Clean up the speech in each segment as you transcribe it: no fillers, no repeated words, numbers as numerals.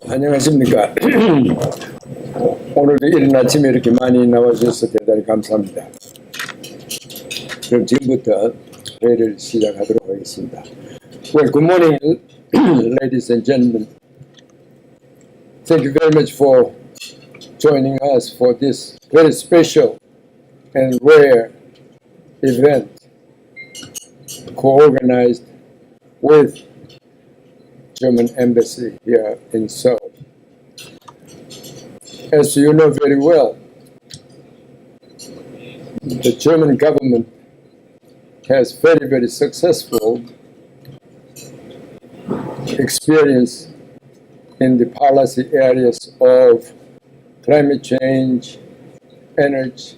안녕하십니까. 오늘도 이른 아침에 이렇게 많이 나와주셔서 대단히 감사합니다. 그럼 지금부터 회의를 시작하도록 하겠습니다. Well, good morning, ladies and gentlemen. Thank you very much for joining us for this very special and rare event co-organized with German Embassy here in Seoul. As you know very well, the German government has very successful experience in the policy areas of climate change, energy,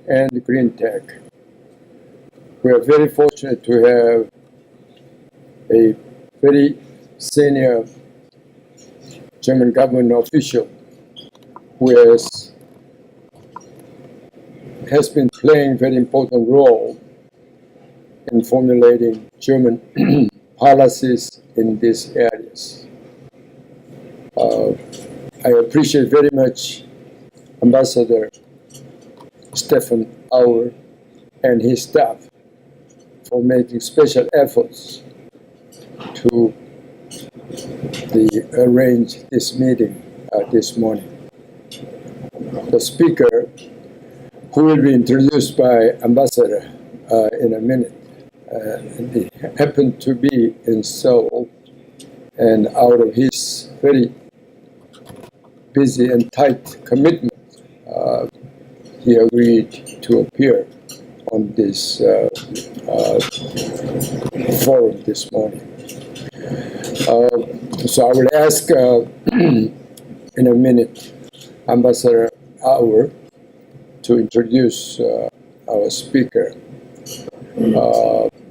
and green tech. We are very fortunate to have a very senior German government official who has been playing a very important role in formulating German policies in these areas. I appreciate very much Ambassador Stefan Auer and his staff for making special efforts to arrange this meeting this morning. The speaker, who will be introduced by Ambassador in a minute, he happened to be in Seoul, and out of his very busy and tight commitment, he agreed to appear on this forum this morning. So I will ask in a minute Ambassador Auer to introduce our speaker.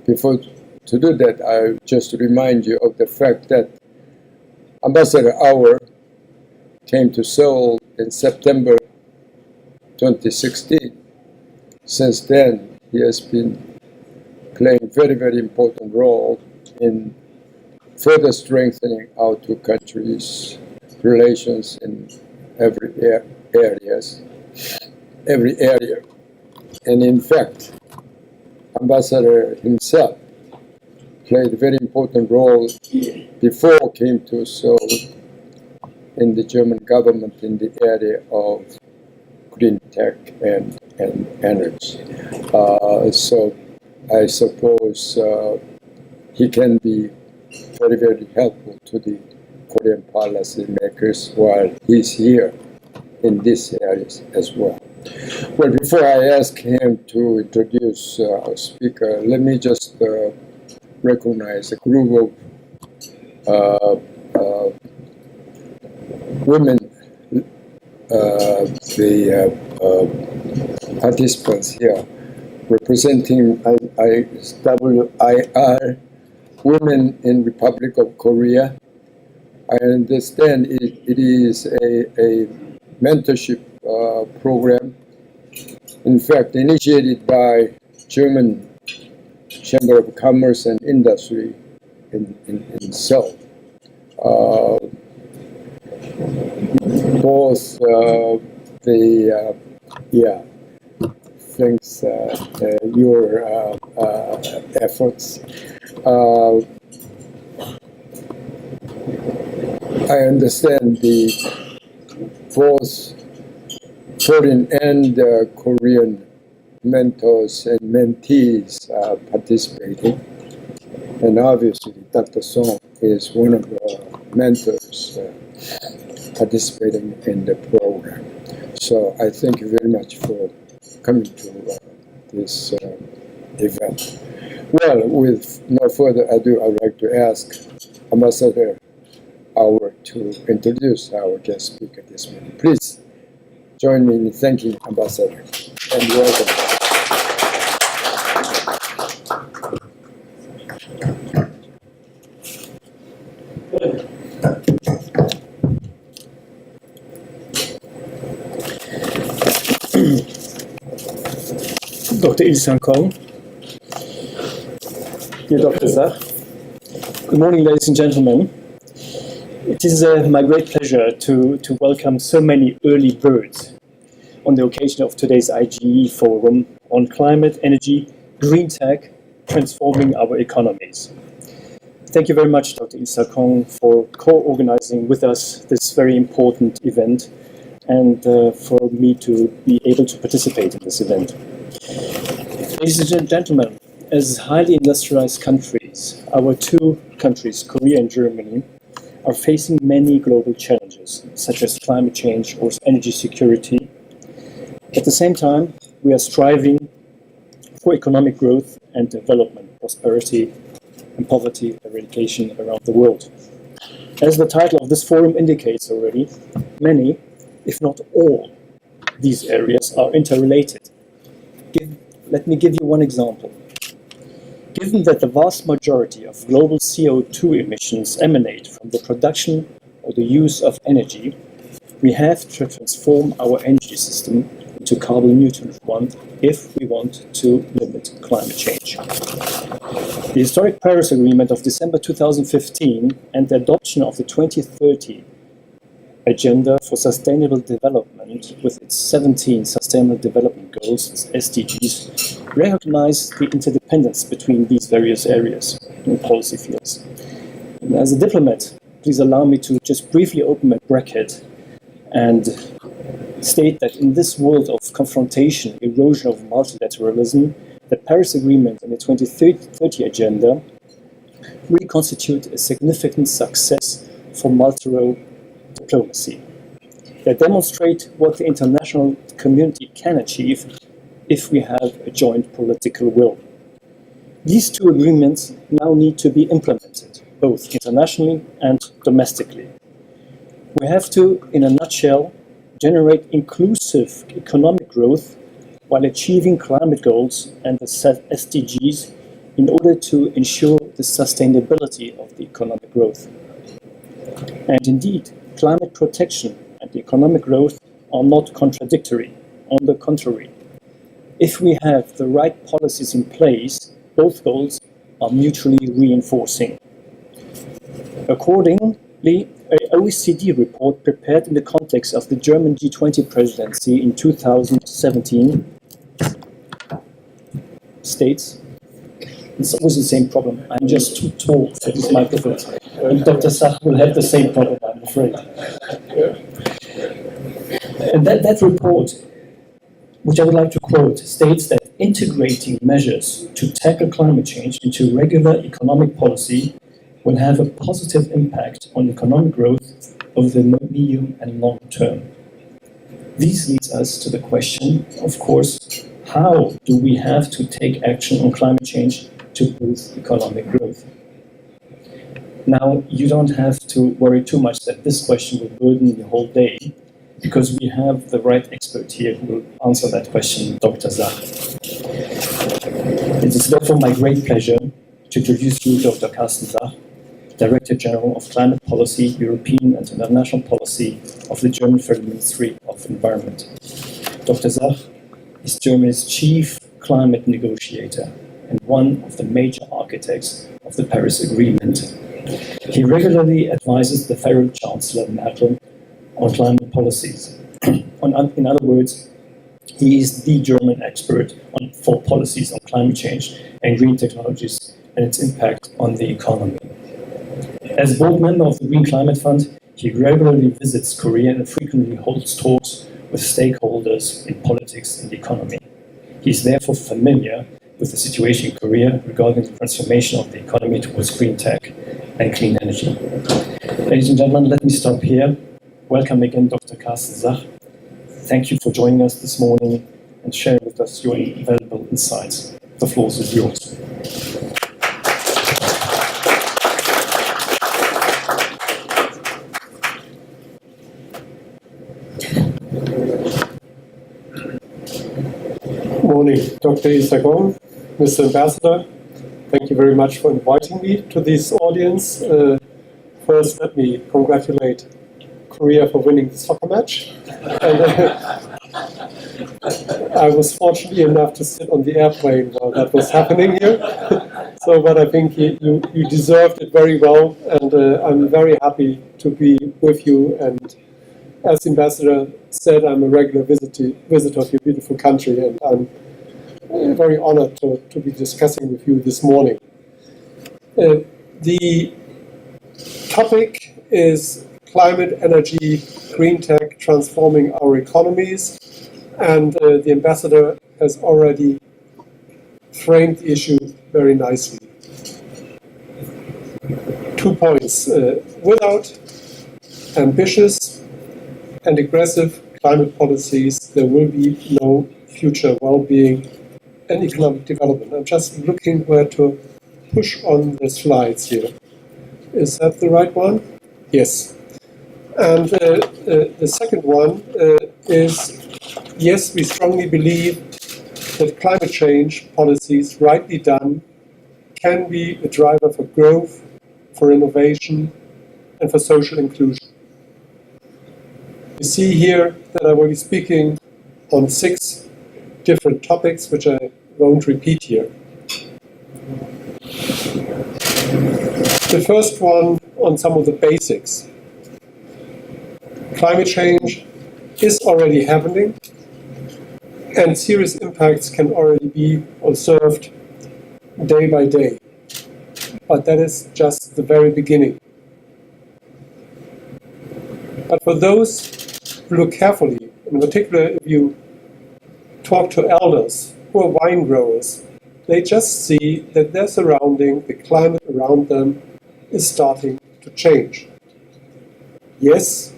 Before to do that, I just remind you of the fact that Ambassador Auer came to Seoul in September 2016. Since then, he has been playing a very important role in further strengthening our two countries' relations in every area. And in fact, Ambassador himself played a very important role before he came to Seoul in the German government in the area of green tech and energy. So I suppose he can be very helpful to the Korean policy makers while he's here in these areas as well. Well, before I ask him to introduce our speaker, let me just recognize a group of women, the participants here, representing WIR, Women in Republic of Korea. I understand it is a mentorship program, in fact, initiated by German Chamber of Commerce and Industry in Seoul. Both thanks your efforts. I understand both foreign and Korean mentors and mentees are participating, and obviously Dr. Song is one of the mentors participating in the program. So I thank you very much for coming to this event. Well, with no further ado, I would like to ask Ambassador Auer to introduce our guest speaker this morning. Please join me in thanking Ambassador and welcome. Dr. Il-Sang Kong. Dear Dr. Sach. Good morning, ladies and gentlemen. It is my great pleasure to welcome so many early birds on the occasion of today's IGE Forum on climate, energy, green tech, transforming our economies. Thank you very much, Dr. Il-Sang Kong, for co-organizing with us this very important event and for me to be able to participate in this event. Ladies and gentlemen, as highly industrialized countries, our two countries, Korea and Germany, are facing many global challenges, such as climate change or energy security. At the same time, we are striving for economic growth and development, prosperity and poverty eradication around the world. As the title of this forum indicates already, many, if not all, these areas are interrelated. Let me give you one example. Given that the vast majority of global CO2 emissions emanate from the production or the use of energy, we have to transform our energy system into carbon neutral one if we want to limit climate change. The historic Paris Agreement of December 2015 and the adoption of the 2030 Agenda for Sustainable Development with its 17 Sustainable Development Goals, SDGs, recognize the interdependence between these various areas and policy fields. And as a diplomat, please allow me to just briefly open my bracket and state that in this world of confrontation, erosion of multilateralism, the Paris Agreement and the 2030 Agenda really constitute a significant success for multilateral diplomacy. They demonstrate what the international community can achieve if we have a joint political will. These two agreements now need to be implemented, both internationally and domestically. We have to, in a nutshell, generate inclusive economic growth while achieving climate goals and the SDGs in order to ensure the sustainability of the economic growth. And indeed, climate protection and economic growth are not contradictory. On the contrary, if we have the right policies in place, both goals are mutually reinforcing. Accordingly, an OECD report prepared in the context of the German G20 presidency in 2017 states, it's always the same problem. I'm just too tall for these microphones. And Dr. Sach will have the same problem, I'm afraid. And that report, which I would like to quote, states that integrating measures to tackle climate change into regular economic policy will have a positive impact on economic growth over the medium and long term. This leads us to the question, of course, how do we have to take action on climate change to boost economic growth? Now, you don't have to worry too much that this question will burden the whole day, because we have the right expert here who will answer that question, Dr. Sach. It is therefore my great pleasure to introduce you to Dr. Karsten Sach, Director General of Climate Policy, European and International Policy of the German Federal Ministry of Environment. Dr. Sach is Germany's chief climate negotiator and one of the major architects of the Paris Agreement. He regularly advises the Federal Chancellor Merkel on climate policies. In other words, he is the German expert for policies on climate change and green technologies and its impact on the economy. As board member of the Green Climate Fund, he regularly visits Korea and frequently holds talks with stakeholders in politics and the economy. He is therefore familiar with the situation in Korea regarding the transformation of the economy towards green tech and clean energy. Ladies and gentlemen, let me stop here. Welcome again, Dr. Karsten Sach. Thank you for joining us this morning and sharing with us your invaluable insights. The floor is yours. Morning, Dr. Il-Sang Kong, Mr. Ambassador. Thank you very much for inviting me to this audience. First, let me congratulate Korea for winning the soccer match. I was fortunate enough to sit on the airplane while that was happening here. So, but I think you deserved it very well, and I'm very happy to be with you. And as the ambassador said, I'm a regular visitor of your beautiful country, and I'm very honored to be discussing with you this morning. The topic is climate, energy, green tech transforming our economies, and the ambassador has already framed the issue very nicely. 2 points. Without ambitious and aggressive climate policies, there will be no future well-being and economic development. I'm just looking where to push on the slides here. Is that the right one? Yes. And the second one is, yes, we strongly believe that climate change policies, rightly done, can be a driver for growth, for innovation, and for social inclusion. You see here that I will be speaking on 6 different topics, which I won't repeat here. The first one on some of the basics. Climate change is already happening, and serious impacts can already be observed day by day. But that is just the very beginning. But for those who look carefully, in particular if you talk to elders who are wine growers, they just see that their surrounding, the climate around them, is starting to change. Yes,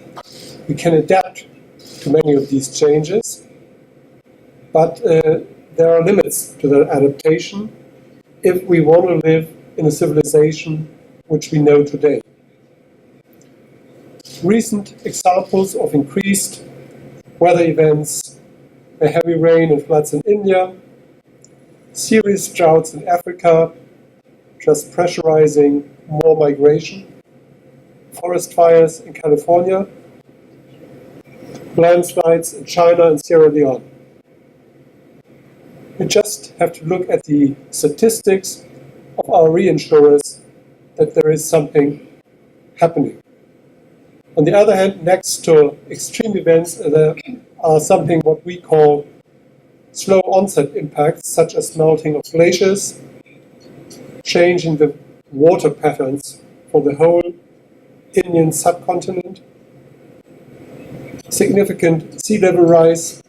we can adapt to many of these changes, but there are limits to that adaptation if we want to live in a civilization which we know today. Recent examples of increased weather events, a heavy rain and floods in India, serious droughts in Africa, just pressurizing more migration, forest fires in California, landslides in China and Sierra Leone. We just have to look at the statistics of our reinsurers that there is something happening. On the other hand, next to extreme events, there are something what we call slow onset impacts, such as melting of glaciers, change in the water patterns for the whole Indian subcontinent, significant sea level rise,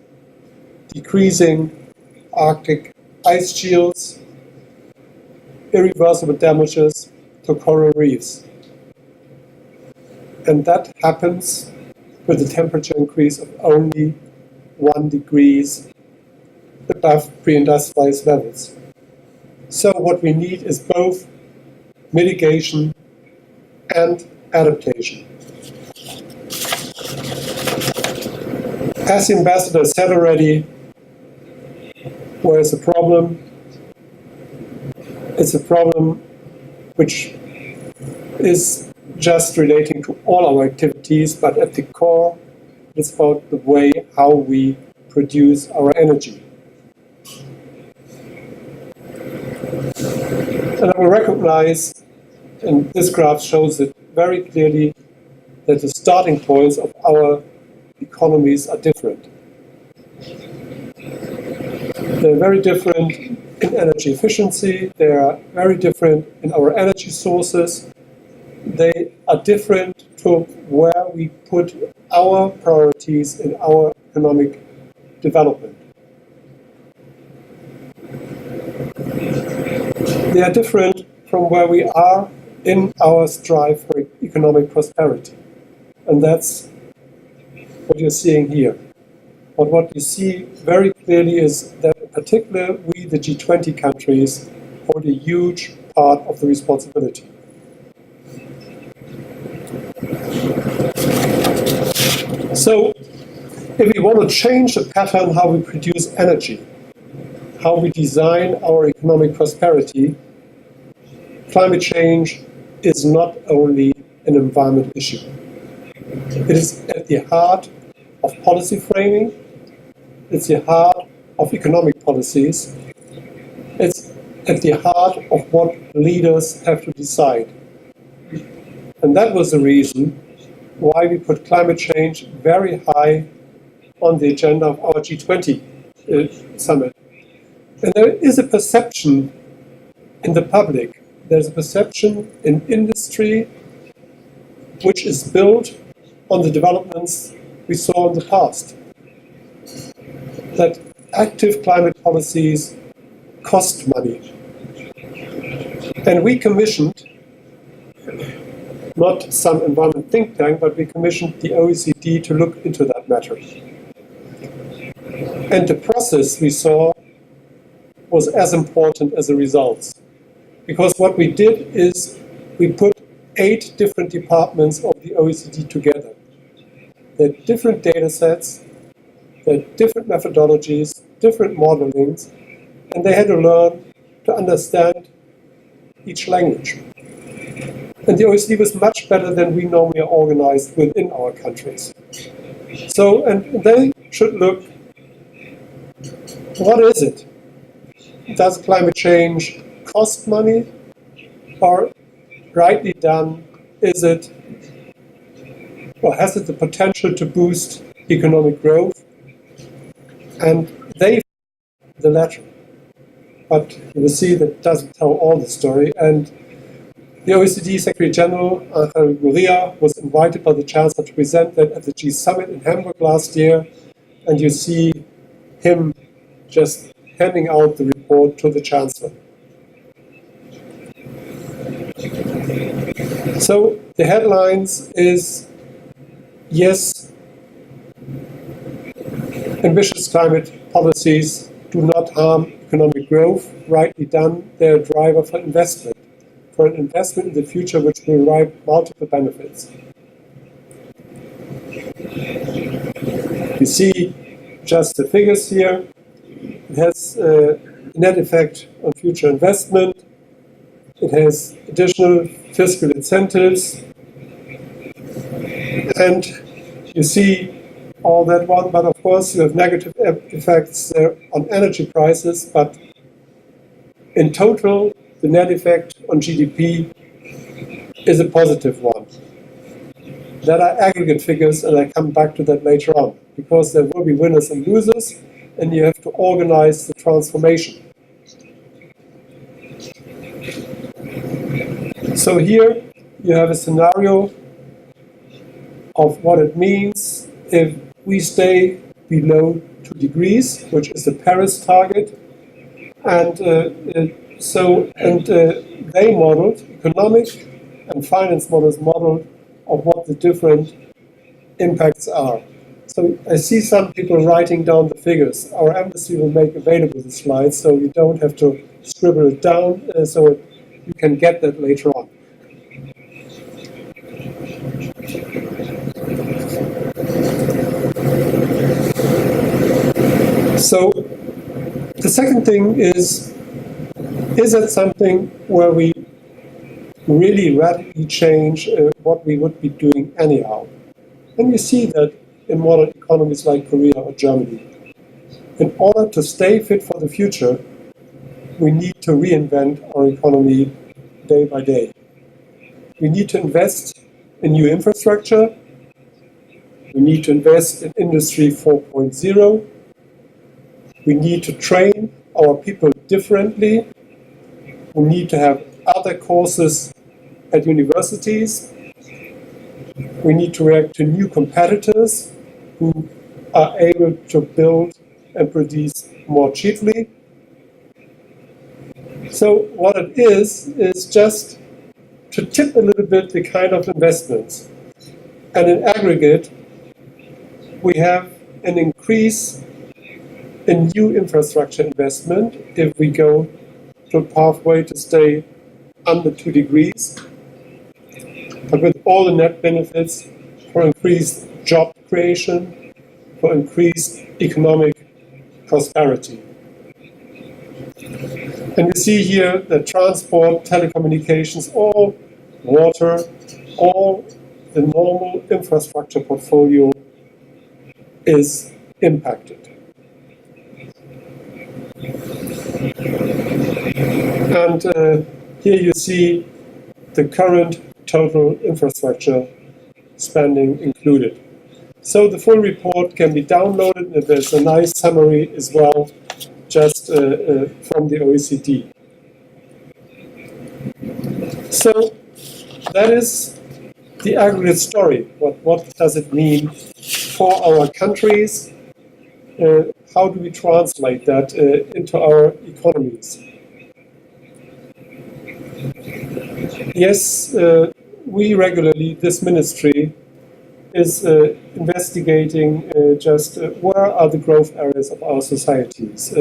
decreasing Arctic ice shields, irreversible damages to coral reefs. And that happens with a temperature increase of only 1 degree above pre-industrialized levels. So what we need is both mitigation and adaptation. As the ambassador said already, where is the problem? It's a problem which is just relating to all our activities, but at the core, it's about the way how we produce our energy. And I will recognize, and this graph shows it very clearly, that the starting points of our economies are different. They're very different in energy efficiency, they are very different in our energy sources, they are different to where we put our priorities in our economic development. They are different from where we are in our strive for economic prosperity. And that's what you're seeing here. But what you see very clearly is that in particular we, the G20 countries, hold a huge part of the responsibility. So, if we want to change the pattern how we produce energy, how we design our economic prosperity, climate change is not only an environment issue. It is at the heart of policy framing, It's the heart of economic policies. It's at the heart of what leaders have to decide. And that was the reason why we put climate change very high on the agenda of our G20 summit. And there is a perception in the public, there's a perception in industry which is built on the developments we saw in the past, that active climate policies cost money. And we commissioned, not some environment think tank, but we commissioned the OECD to look into that matter. And the process we saw was as important as the results. Because what we did is we put 8 different departments of the OECD together. They had different data sets, they had different methodologies, different modelings, and they had to learn to understand each language. And the OECD was much better than we normally are organized within our countries. So, and they should look, what is it? Does climate change cost money? Or, rightly done, is it, or has it the potential to boost economic growth? And they the latter. But you will see that doesn't tell all the story. And the OECD Secretary General, Angel Gurria, was invited by the Chancellor to present that at the G Summit in Hamburg last year. And you see him just handing out the report to the Chancellor. So the headlines is, yes, ambitious climate policies do not harm economic growth. Rightly done, they're a driver for investment in the future which will derive multiple benefits. You see just the figures here. It has a net effect on future investment. It has additional fiscal incentives. And you see all that one, but of course you have negative effects on energy prices, but in total, the net effect on GDP is a positive one. That are aggregate figures, and I come back to that later on, because there will be winners and losers, and you have to organize the transformation. So here you have a scenario of what it means if we stay below 2 degrees, which is the Paris target. And they modeled, economic and finance models modeled of what the different impacts are. So I see some people writing down the figures. Our embassy will make available the slides, so you don't have to scribble it down, so you can get that later on. So the second thing is it something where we really radically change what we would be doing anyhow? And you see that in modern economies like Korea or Germany. In order to stay fit for the future, we need to reinvent our economy day by day. We need to invest in new infrastructure. We need to invest in Industry 4.0. We need to train our people differently. We need to have other courses at universities. We need to react to new competitors who are able to build and produce more cheaply. So what it is just to tip a little bit the kind of investments. And in aggregate, we have an increase in new infrastructure investment if we go to a pathway to stay under 2 degrees, but with all the net benefits for increased job creation, for increased economic prosperity. And you see here that transport, telecommunications, all water, all the normal infrastructure portfolio is impacted. And here you see the current total infrastructure spending included. So the full report can be downloaded, and there's a nice summary as well, just from the OECD. So that is the aggregate story. What does it mean for our countries? How do we translate that into our economies? Yes, we regularly, this ministry, is investigating just where are the growth areas of our societies,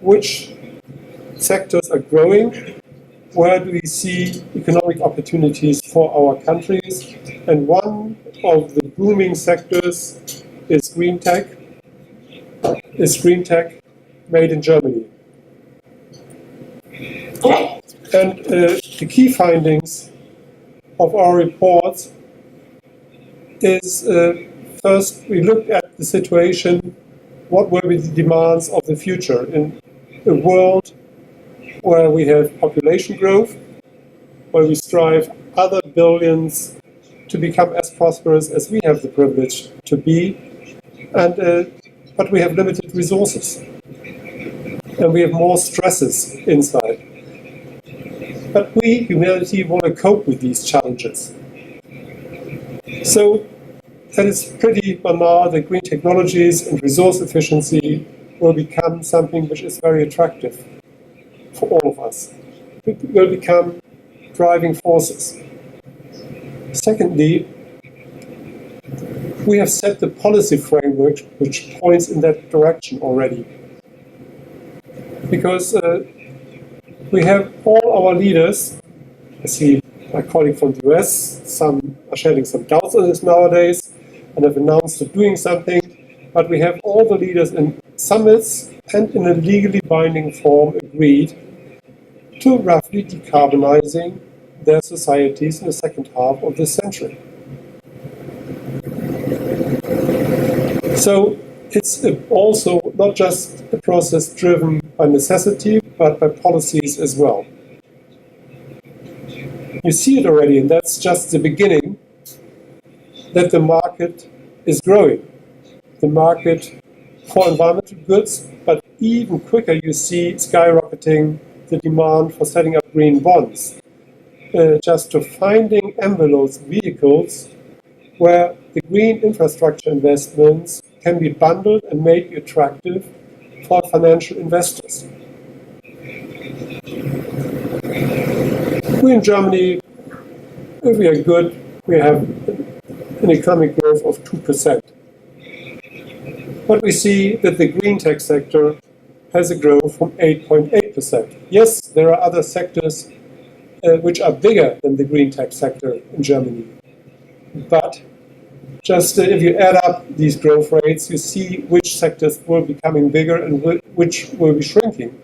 which sectors are growing, where do we see economic opportunities for our countries, and one of the booming sectors is green tech made in Germany. And the key findings of our reports is, first, we looked at the situation, what will be the demands of the future in a world where we have population growth, where we strive other billions to become as prosperous as we have the privilege to be, and but we have limited resources, and we have more stresses inside. But we, humanity, want to cope with these challenges. So that is pretty banal that green technologies and resource efficiency will become something which is very attractive for all of us. It will become driving forces. Secondly, we have set the policy framework which points in that direction already. Because we have all our leaders, I see my colleague from the US, some are shedding some doubts on this nowadays and have announced doing something, but we have all the leaders in summits and in a legally binding form agreed to roughly decarbonizing their societies in the second half of this century. So it's also not just a process driven by necessity, but by policies as well. You see it already, and that's just the beginning, that the market is growing. The market for environmental goods, but even quicker you see skyrocketing the demand for setting up green bonds. Just to finding envelopes, vehicles, where the green infrastructure investments can be bundled and made attractive for financial investors. We in Germany, if we are good, we have an economic growth of 2%. But we see that the green tech sector has a growth from 8.8%. Yes, there are other sectors which are bigger than the green tech sector in Germany. But just if you add up these growth rates, you see which sectors will be becoming bigger and which will be shrinking.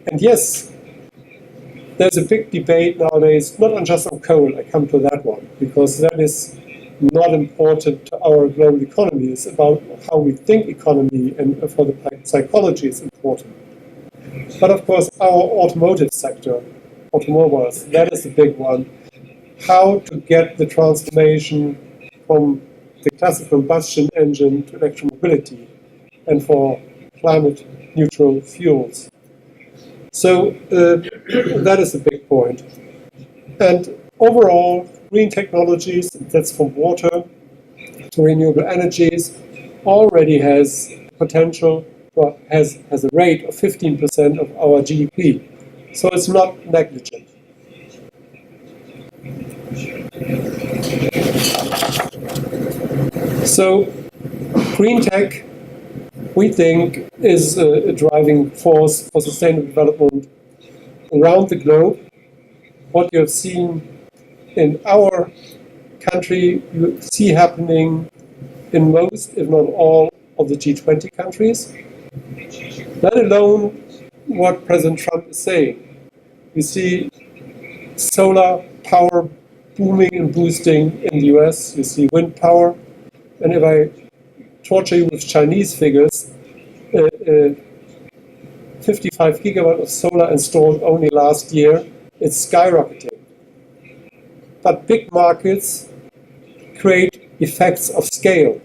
And yes, there's a big debate nowadays, not just on coal, I come to that one, because that is not important to our global economy. It's about how we think economy, and for the psychology is important. But of course, our automotive sector, automobiles, that is the big one. How to get the transformation from the classic combustion engine to electromobility and for climate neutral fuels. So that is a big point. And overall, green technologies, that's from water to renewable energies, already has potential, or has a rate of 15% of our GDP. So it's not negligent. So green tech, we think, is a driving force for sustainable development around the globe. What you have seen in our country, you see happening in most, if not all, of the G20 countries. Let alone what President Trump is saying. We see solar power booming and boosting in the US. You see wind power. And if I torture you with Chinese figures, 55 gigawatt of solar installed only last year. It's skyrocketing. But big markets create effects of scale.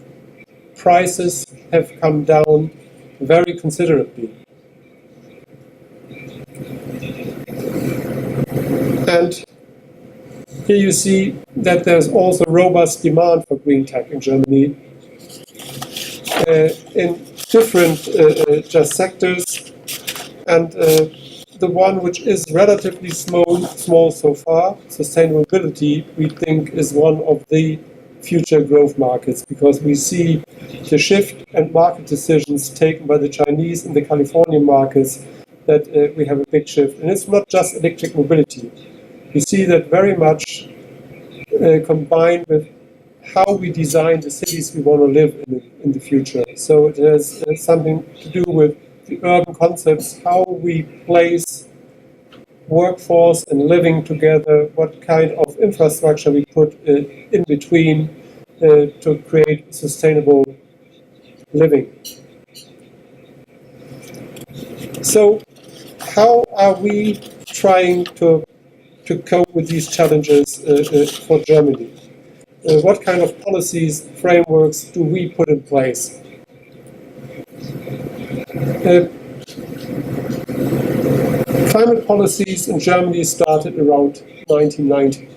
Prices have come down very considerably. And here you see that there's also robust demand for green tech in Germany in different just sectors. And the one which is relatively small so far, sustainable mobility, we think is one of the future growth markets, because we see the shift and market decisions taken by the Chinese and the Californian markets, that we have a big shift. And it's not just electric mobility. We see that very much combined with how we design the cities we want to live in the future. So it has something to do with the urban concepts, how we place workforce and living together, what kind of infrastructure we put in between to create sustainable living. So how are we trying to cope with these challenges for Germany? What kind of policies, frameworks do we put in place? Climate policies in Germany started around 1990.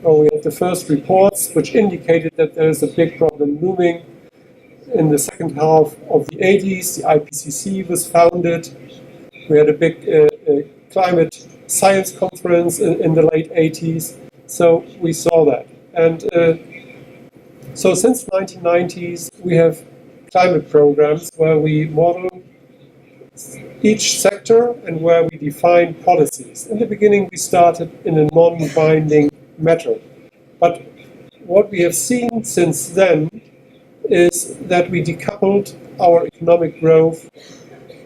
We had the first reports which indicated that there is a big problem looming. In the second half of the 80s, the IPCC was founded. We had a big climate science conference in the late 80s. So we saw that. And so since the 1990s, we have climate programs where we model each sector and where we define policies. In the beginning, we started in a non-binding matter. But what we have seen since then is that we decoupled our economic growth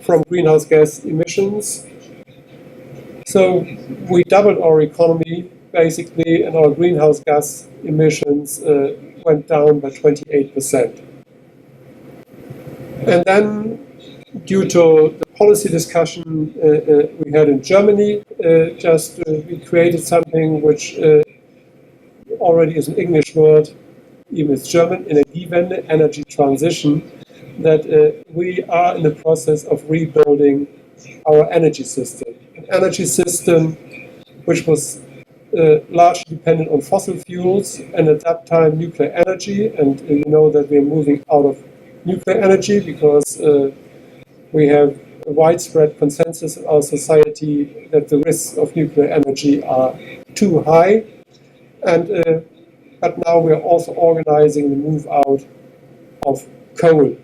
from greenhouse gas emissions. So we doubled our economy, basically, and our greenhouse gas emissions went down by 28%. And then, due to the policy discussion we had in Germany, we created something which already is an English word, even it's German, Energiewende, energy transition, that we are in the process of rebuilding our energy system. An energy system which was largely dependent on fossil fuels, and at that time nuclear energy, and you know that we're moving out of nuclear energy because we have a widespread consensus in our society that the risks of nuclear energy are too high. And but now we are also organizing the move out of coal.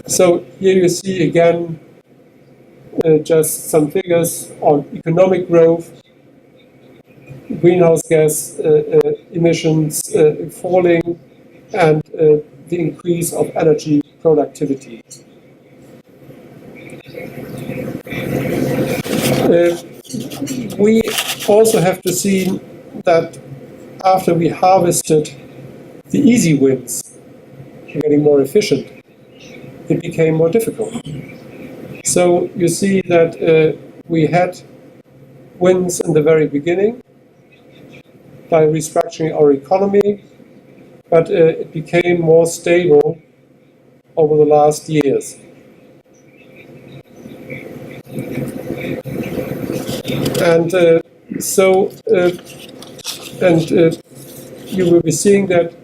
So here you see again just some figures on economic growth, greenhouse gas emissions falling, and the increase of energy productivity. We also have to see that after we harvested the easy wins, getting more efficient, it became more difficult. So you see that we had wins in the very beginning by restructuring our economy, but it became more stable over the last years. And you will be seeing that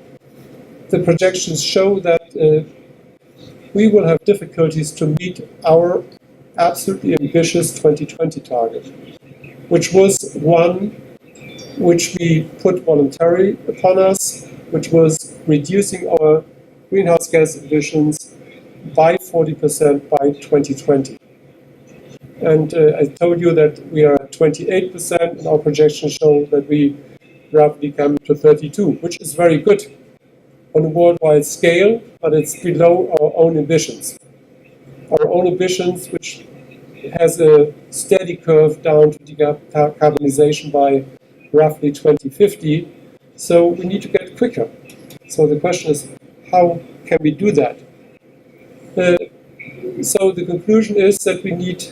the projections show that we will have difficulties to meet our absolutely ambitious 2020 target, which was one which we put voluntarily upon us, which was reducing our greenhouse gas emissions by 40% by 2020. And I told you that we are at 28%, and our projections show that we roughly come to 32%, which is very good on a worldwide scale, but it's below our own ambitions. Our own ambitions, which has a steady curve down to decarbonization by roughly 2050. So we need to get quicker. So the question is, how can we do that? So the conclusion is that we need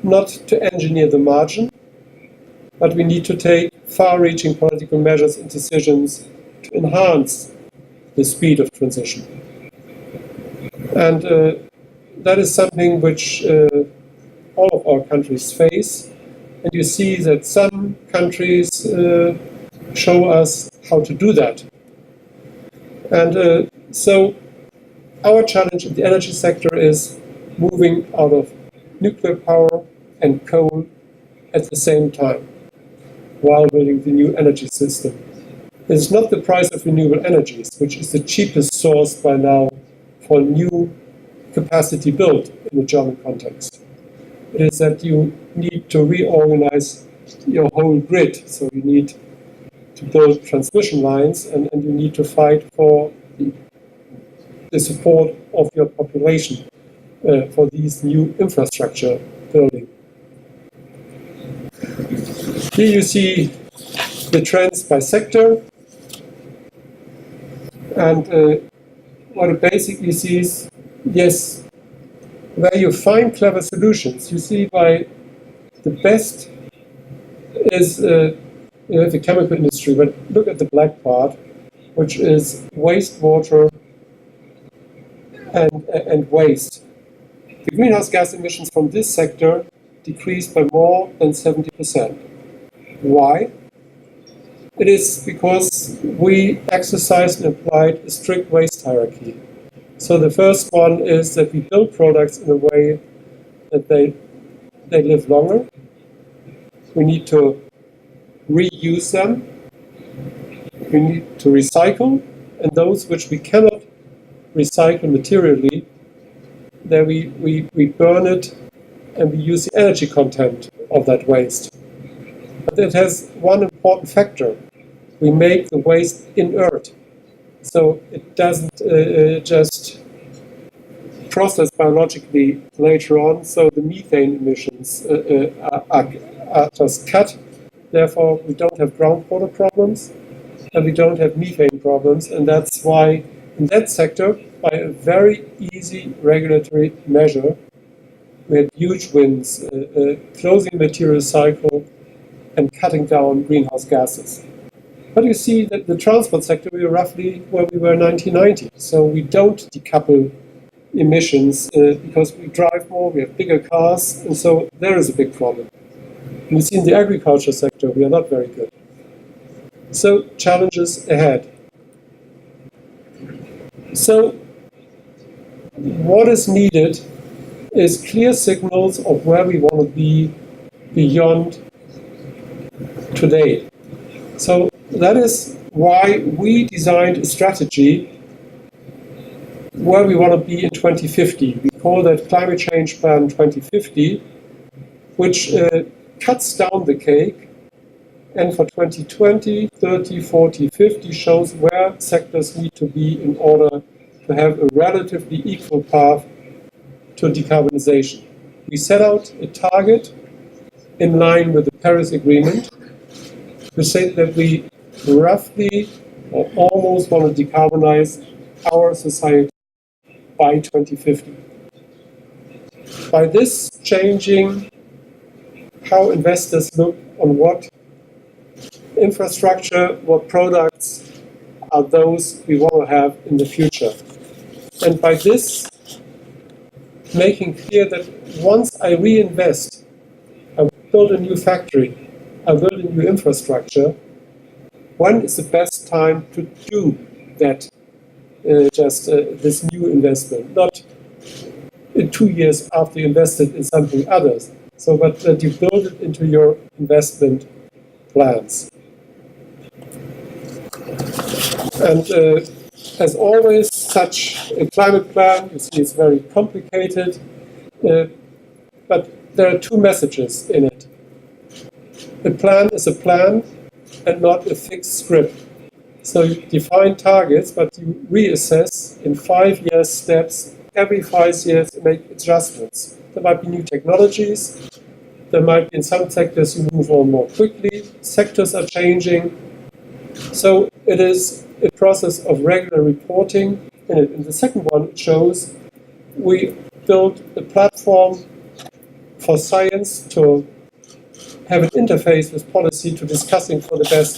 not to engineer the margin, but we need to take far-reaching political measures and decisions to enhance the speed of transition. And that is something which all of our countries face. And you see that some countries show us how to do that. And so our challenge in the energy sector is moving out of nuclear power and coal at the same time, while building the new energy system. It's not the price of renewable energies, which is the cheapest source by now for new capacity built in the German context. It is that you need to reorganize your whole grid. So you need to build transmission lines, and you need to fight for the support of your population for these new infrastructure building. Here you see the trends by sector, and what it basically sees, yes, where you find clever solutions. You see by the best is the chemical industry, but look at the black part, which is wastewater and waste. The greenhouse gas emissions from this sector decreased by more than 70%. Why? It is because we exercised and applied a strict waste hierarchy. So the first one is that we build products in a way that they live longer. We need to reuse them. We need to recycle, and those which we cannot recycle materially, then we burn it and we use the energy content of that waste. But it has one important factor. We make the waste inert. So it doesn't just process biologically later on, so the methane emissions are just cut. Therefore, we don't have groundwater problems, and we don't have methane problems, and that's why in that sector, by a very easy regulatory measure, we had huge wins, closing the material cycle and cutting down greenhouse gases. But you see that the transport sector, we are roughly where we were in 1990. So we don't decouple emissions because we drive more, we have bigger cars, and so there is a big problem. And you see in the agriculture sector, we are not very good. So challenges ahead. So what is needed is clear signals of where we want to be beyond today. So that is why we designed a strategy where we want to be in 2050. We call that Climate Change Plan 2050, which cuts down the cake, and for 2020, 30, 40, 50 shows where sectors need to be in order to have a relatively equal path to decarbonization. We set out a target in line with the Paris Agreement. We say that we roughly or almost want to decarbonize our society by 2050. By this changing how investors look on what infrastructure, what products are those we want to have in the future. And by this making clear that once I reinvest, I build a new factory, I build a new infrastructure, when is the best time to do that, this new investment, not in 2 years after you invested in something others. So, but that you build it into your investment plans. And as always, such a climate plan, you see it's very complicated, but there are two messages in it. A plan is a plan and not a fixed script. So you define targets, but you reassess in 5-year steps. Every 5 years you make adjustments. There might be new technologies. There might be in some sectors you move on more quickly. Sectors are changing. So it is a process of regular reporting. And the second one, it shows the built a platform for science to have an interface with policy to discussing for the best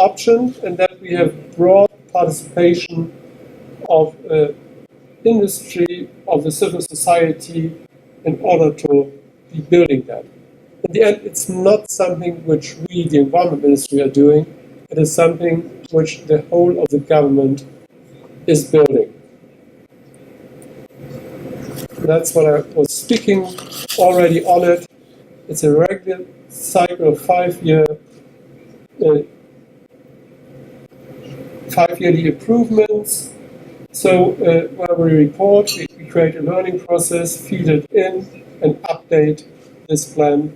option, and that we have broad participation of industry, of the civil society, in order to be building that. In the end, it's not something which we, the Environment Ministry, are doing. It is something which the whole of the government is building. That's what I was speaking already on it. It's a regular cycle of five-yearly improvements. So when we report, we create a learning process, feed it in, and update this plan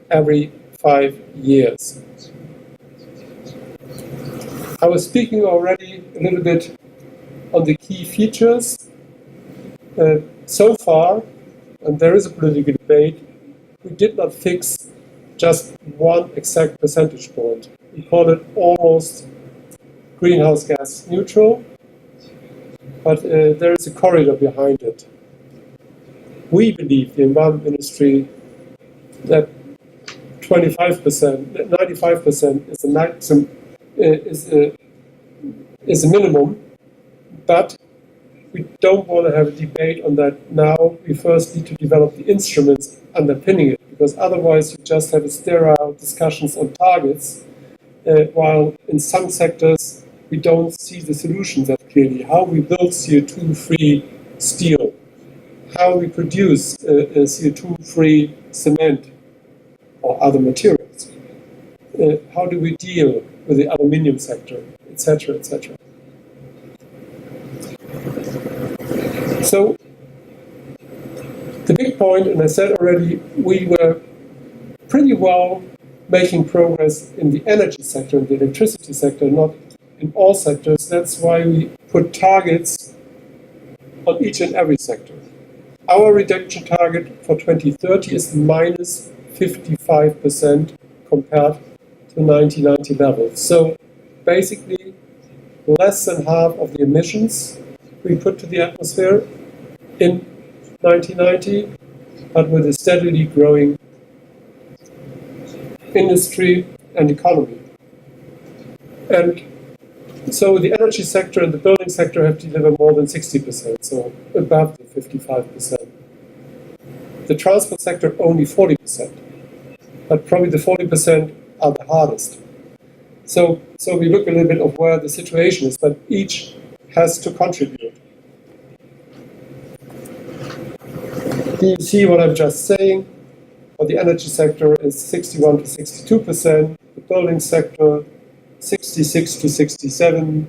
every 5 years. I was speaking already a little bit on the key features. So far, and there is a political debate, we did not fix just one exact percentage point. We call it almost greenhouse gas neutral, but there is a corridor behind it. We believe, the Environment Ministry, that 95%, 95% is the maximum, is a minimum, but we don't want to have a debate on that now. We first need to develop the instruments underpinning it, because otherwise you just have a sterile discussions on targets, while in some sectors we don't see the solutions that clearly. How we build CO2-free steel, how we produce CO2-free cement or other materials, how do we deal with the aluminium sector, etc., etc. So the big point, and I said already, we were pretty well making progress in the energy sector, in the electricity sector, not in all sectors. That's why we put targets on each and every sector. Our reduction target for 2030 is minus 55% compared to 1990 levels. So basically, less than half of the emissions we put to the atmosphere in 1990, but with a steadily growing industry and economy. And so the energy sector and the building sector have delivered more than 60%, so above the 55%. The transport sector only 40%, but probably the 40% are the hardest. So we look a little bit of where the situation is, but each has to contribute. Do you see what I'm just saying? For the energy sector is 61 to 62%, the building sector 66 to 67,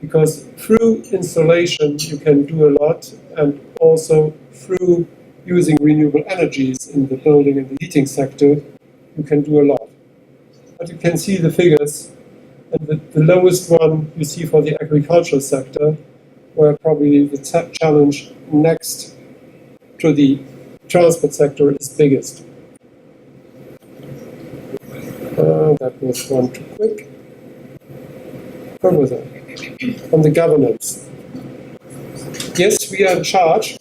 because through installation you can do a lot, and also through using renewable energies in the building and the heating sector, you can do a lot. But you can see the figures, and the lowest one you see for the agricultural sector, where probably the challenge next to the transport sector is biggest. That was one too quick. Where was I? On the governance. Yes, we are in charge,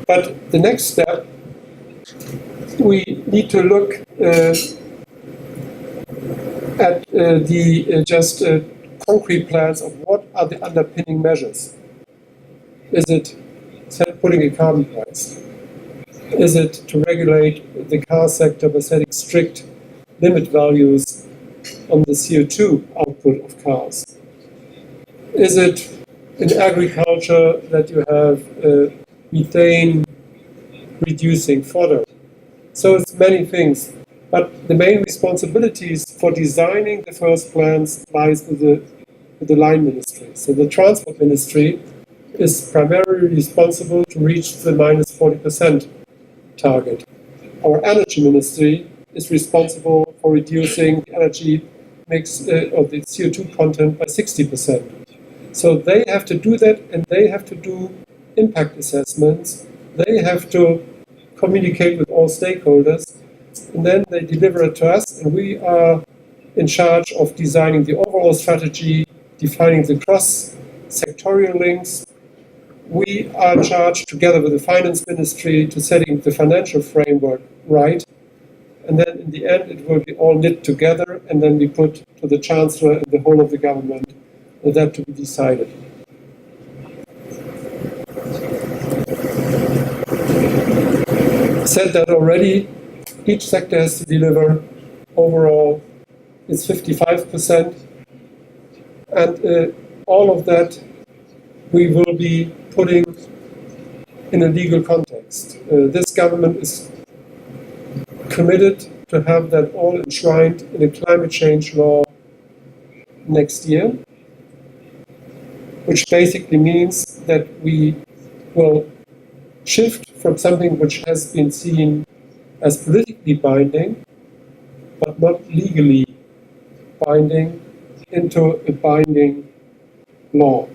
but the next step, we need to look at the concrete plans of what are the underpinning measures. Is it putting a carbon price? Is it to regulate the car sector by setting strict limit values on the CO2 output of cars? Is it in agriculture that you have methane reducing fodder? So it's many things. But the main responsibilities for designing the first plans lies with the line ministry. So the transport ministry is primarily responsible to reach the minus 40% target. Our energy ministry is responsible for reducing the energy mix of the CO2 content by 60%. So they have to do that, and they have to do impact assessments. They have to communicate with all stakeholders, and then they deliver it to us, and we are in charge of designing the overall strategy, defining the cross-sectorial links, we are charged, together with the finance ministry, to setting the financial framework right. And then in the end, it will be all knit together, and then we put to the chancellor and the whole of the government that to be decided. Said that already, each sector has to deliver overall it's 55%, and all of that we will be putting in a legal context. This government is committed to have that all enshrined in a climate change law next year, which basically means that we will shift from something which has been seen as politically binding, but not legally binding, into a binding law.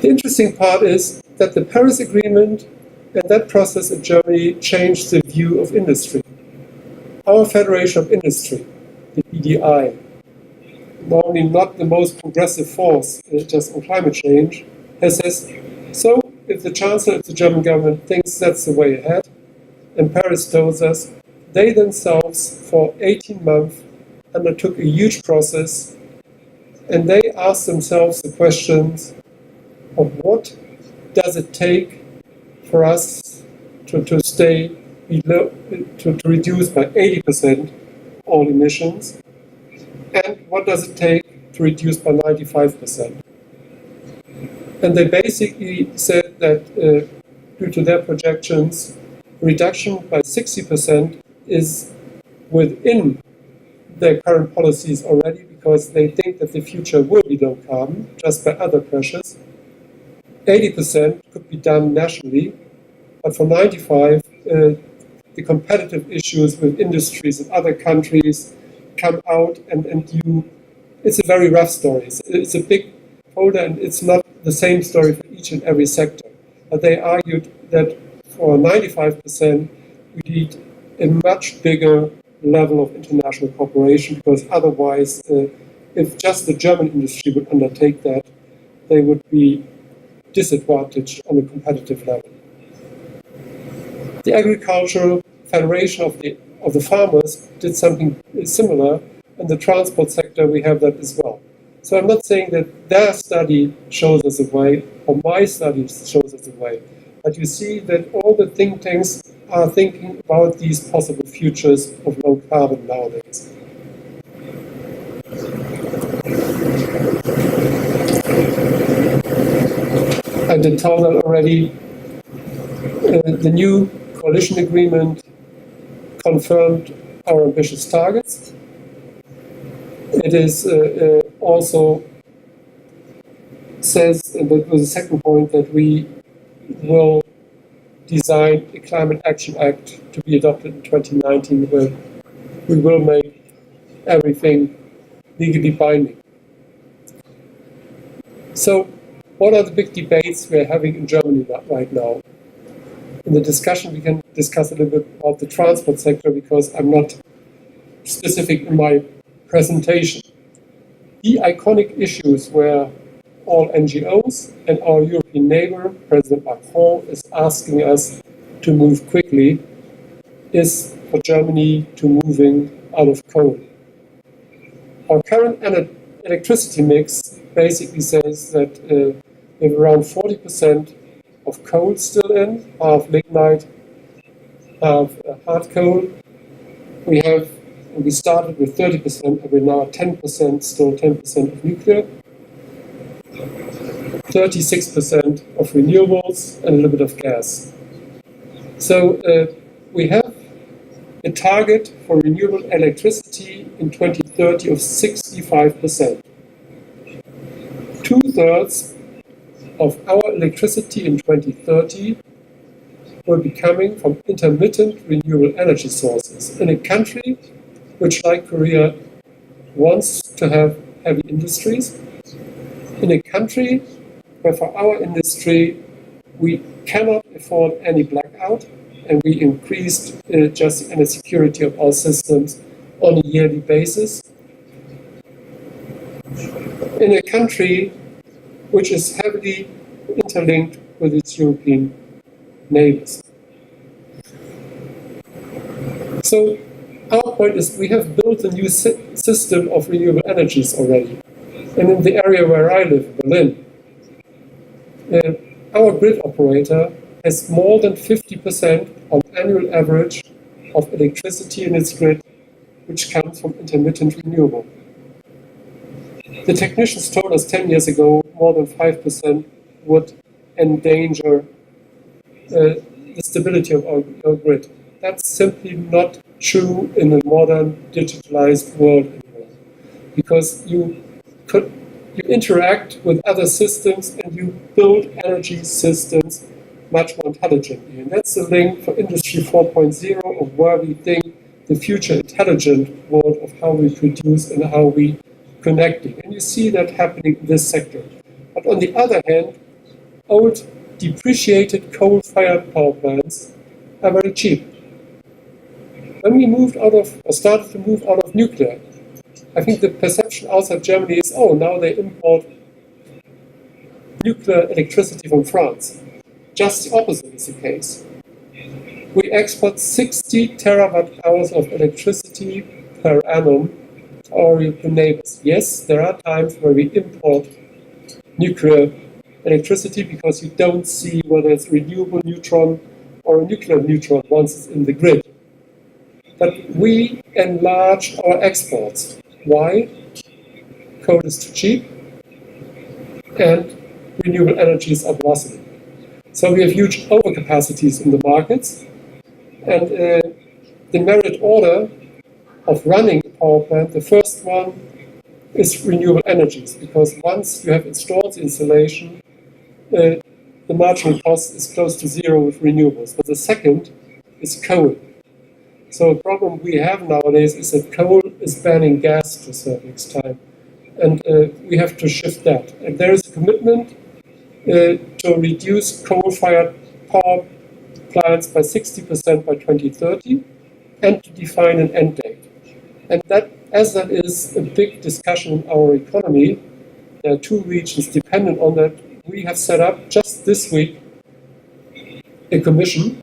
The interesting part is that the Paris Agreement and that process in Germany changed the view of industry. Our Federation of Industry, the BDI, normally not the most progressive force just on climate change, has said, so if the Chancellor of the German government thinks that's the way ahead, and Paris tells us, they themselves for 18 months undertook a huge process, and they asked themselves the questions of what does it take for us to stay below, to reduce by 80% all emissions, and what does it take to reduce by 95%. And they basically said that due to their projections, reduction by 60% is within their current policies already, because they think that the future will be low carbon, just by other pressures. 80% could be done nationally, but for 95%, the competitive issues with industries in other countries come out, and it's a very rough story. It's a big folder, and it's not the same story for each and every sector. But they argued that for 95%, we need a much bigger level of international cooperation, because otherwise, if just the German industry would undertake that, they would be disadvantaged on a competitive level. The Agricultural Federation of the Farmers did something similar, and the transport sector, we have that as well. So I'm not saying that their study shows us a way, or my study shows us a way, but you see that all the think tanks are thinking about these possible futures of low carbon nowadays. I did tell that already. The new coalition agreement confirmed our ambitious targets. It is also says, and that was the second point, that we will design a Climate Action Act to be adopted in 2019, where we will make everything legally binding. So, what are the big debates we're having in Germany right now? In the discussion, we can discuss a little bit about the transport sector, because I'm not specific in my presentation. The iconic issues where all NGOs and our European neighbor, President Macron, is asking us to move quickly, is for Germany to moving out of coal. Our current electricity mix basically says that we have around 40% of coal still in, half lignite, half hard coal. We started with 30%, and we're now at 10%, still 10% of nuclear, 36% of renewables, and a little bit of gas. So we have a target for renewable electricity in 2030 of 65%. 2/3 of our electricity in 2030 will be coming from intermittent renewable energy sources in a country which, like Korea, wants to have heavy industries, in a country where for our industry we cannot afford any blackout, and we increased just the energy security of our systems on a yearly basis. In a country which is heavily interlinked with its European neighbors. So our point is we have built a new system of renewable energies already. And in the area where I live, Berlin, our grid operator has more than 50% on annual average of electricity in its grid, which comes from intermittent renewable. The technicians told us 10 years ago more than 5% would endanger the stability of our grid. That's simply not true in a modern digitalized world anymore, because you interact with other systems and you build energy systems much more intelligently. And that's the link for Industry 4.0 of where we think the future intelligent world of how we produce and how we connecting. And you see that happening in this sector. But on the other hand, old depreciated coal-fired power plants are very cheap. When we started to move out of nuclear, I think the perception outside Germany is, oh, now they import nuclear electricity from France. Just the opposite is the case. We export 60 terawatt hours of electricity per annum to our European neighbors. Yes, there are times where we import nuclear electricity because you don't see whether it's renewable neutron or a nuclear neutron once it's in the grid. But we enlarge our exports. Why? Coal is too cheap and renewable energies are blossoming. So we have huge overcapacities in the markets, and the merit order of running a power plant, the first one is renewable energies, because once you have installed the installation, the marginal cost is close to zero with renewables. But the second is coal. So a problem we have nowadays is that coal is banning gas to a certain extent, and we have to shift that. And there is a commitment to reduce coal-fired power plants by 60% by 2030, and to define an end date. And that is a big discussion in our economy, there are two regions dependent on that. We have set up just this week a commission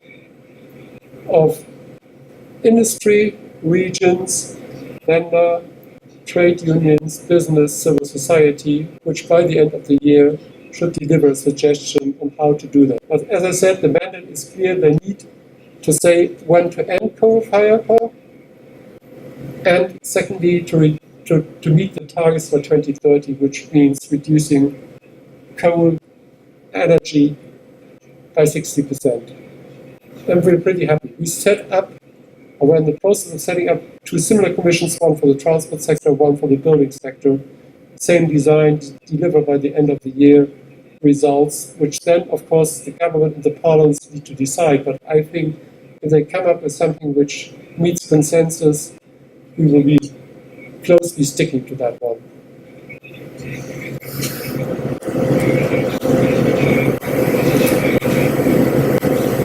of industry, regions, vendor, trade unions, business, civil society, which by the end of the year should deliver a suggestion on how to do that. But as I said, the mandate is clear. They need to say when to end coal-fired power, and secondly, to meet the targets for 2030, which means reducing coal energy by 60%. And we're pretty happy. We set up, or we're in the process of setting up two similar commissions, one for the transport sector, one for the building sector. Same design, deliver by the end of the year results, which then, of course, the government and the parliaments need to decide. But I think if they come up with something which meets consensus, we will be closely sticking to that one.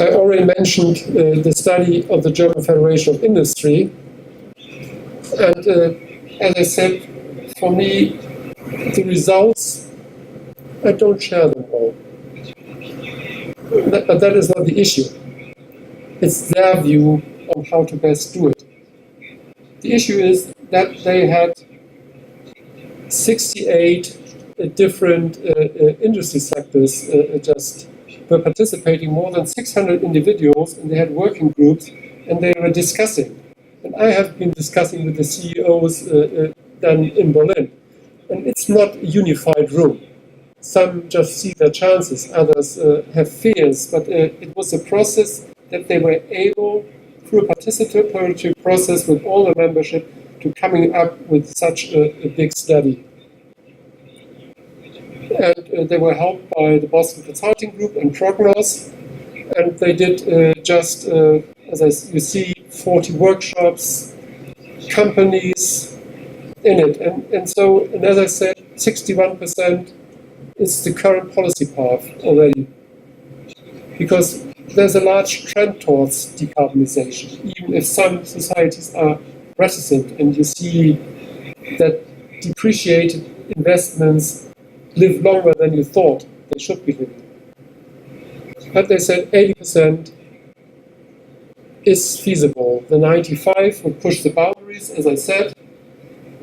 I already mentioned the study of the German Federation of Industry. And as I said, for me, the results, I don't share them all. But that is not the issue. It's their view on how to best do it. The issue is that they had 68 different industry sectors just were participating, more than 600 individuals, and they had working groups, and they were discussing. And I have been discussing with the CEOs then in Berlin. And it's not a unified room. Some just see their chances, others have fears, but it was a process that they were able, through a participatory process with all the membership, to coming up with such a big study. And they were helped by the Boston Consulting Group and Prognos, and they did you see, 40 workshops, companies in it. And as I said, 61% is the current policy path already. Because there's a large trend towards decarbonization, even if some societies are reticent, and you see that depreciated investments live longer than you thought they should be living. but they said 80% is feasible. The 95 would push the boundaries, as I said,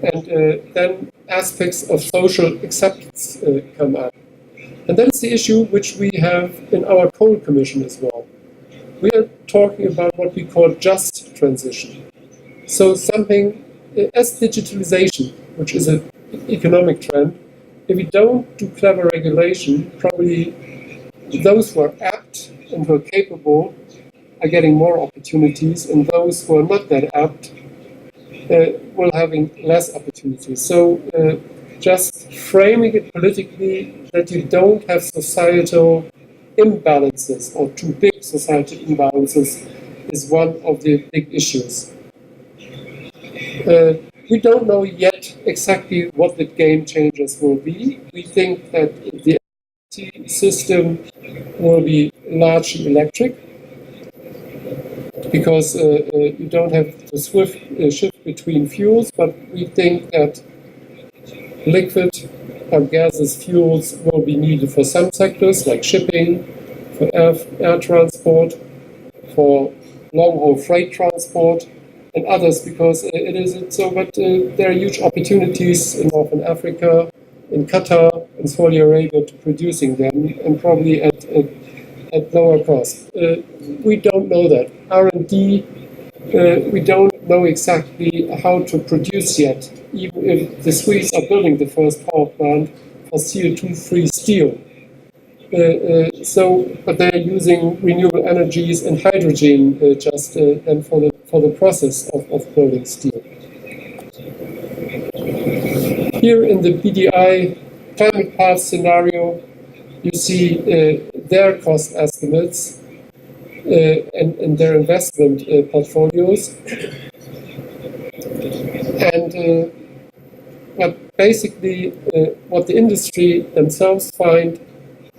and then aspects of social acceptance come up. And that is the issue which we have in our coal commission as well. We are talking about what we call just transition. So something as digitalization, which is an economic trend, if we don't do clever regulation, probably those who are apt and who are capable are getting more opportunities, and those who are not that apt will having less opportunities. So just framing it politically that you don't have societal imbalances or too big societal imbalances is one of the big issues. We don't know yet exactly what the game changers will be. We think that the energy system will be largely electric because you don't have the swift shift between fuels, but we think that liquid or gaseous fuels will be needed for some sectors like shipping, for air transport, for long-haul freight transport, and others, because it isn't so. But there are huge opportunities in Northern Africa, in Qatar, in Saudi Arabia to producing them, and probably at lower cost. We don't know that. R&D, we don't know exactly how to produce yet, even if the Swedes are building the first power plant for CO2-free steel. But they're using renewable energies and hydrogen and for the process of building steel. Here in the BDI climate path scenario, you see their cost estimates and their investment portfolios. And but basically, what the industry themselves find,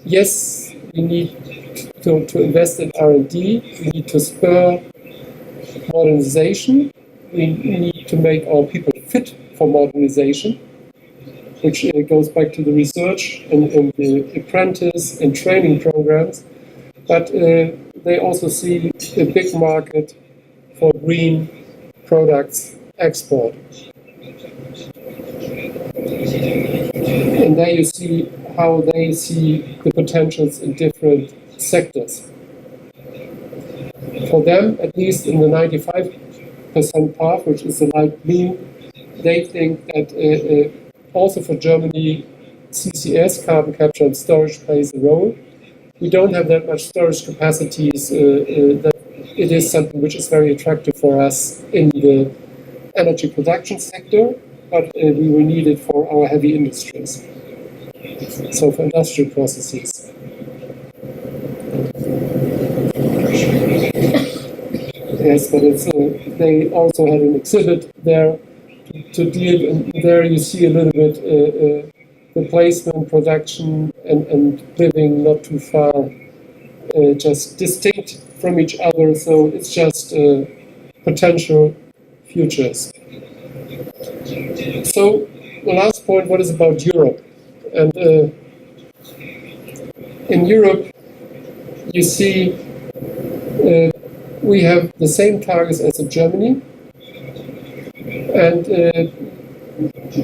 yes, we need to invest in R&D, we need to spur modernization, we need to make our people fit for modernization, which goes back to the research and the apprentice and training programs. But they also see a big market for green products export. And there you see how they see the potentials in different sectors. For them, at least in the 95% path, which is the light blue, they think that also for Germany, CCS, carbon capture and storage, plays a role. We don't have that much storage capacities. That it is something which is very attractive for us in the energy production sector, but we will need it for our heavy industries. So for industrial processes. Yes, but it's, they also had an exhibit there to deal, and there you see a little bit replacement, production, and living not too far, just distinct from each other. So it's just potential futures. So the last point, what is about Europe? And in Europe, you see we have the same targets as in Germany, and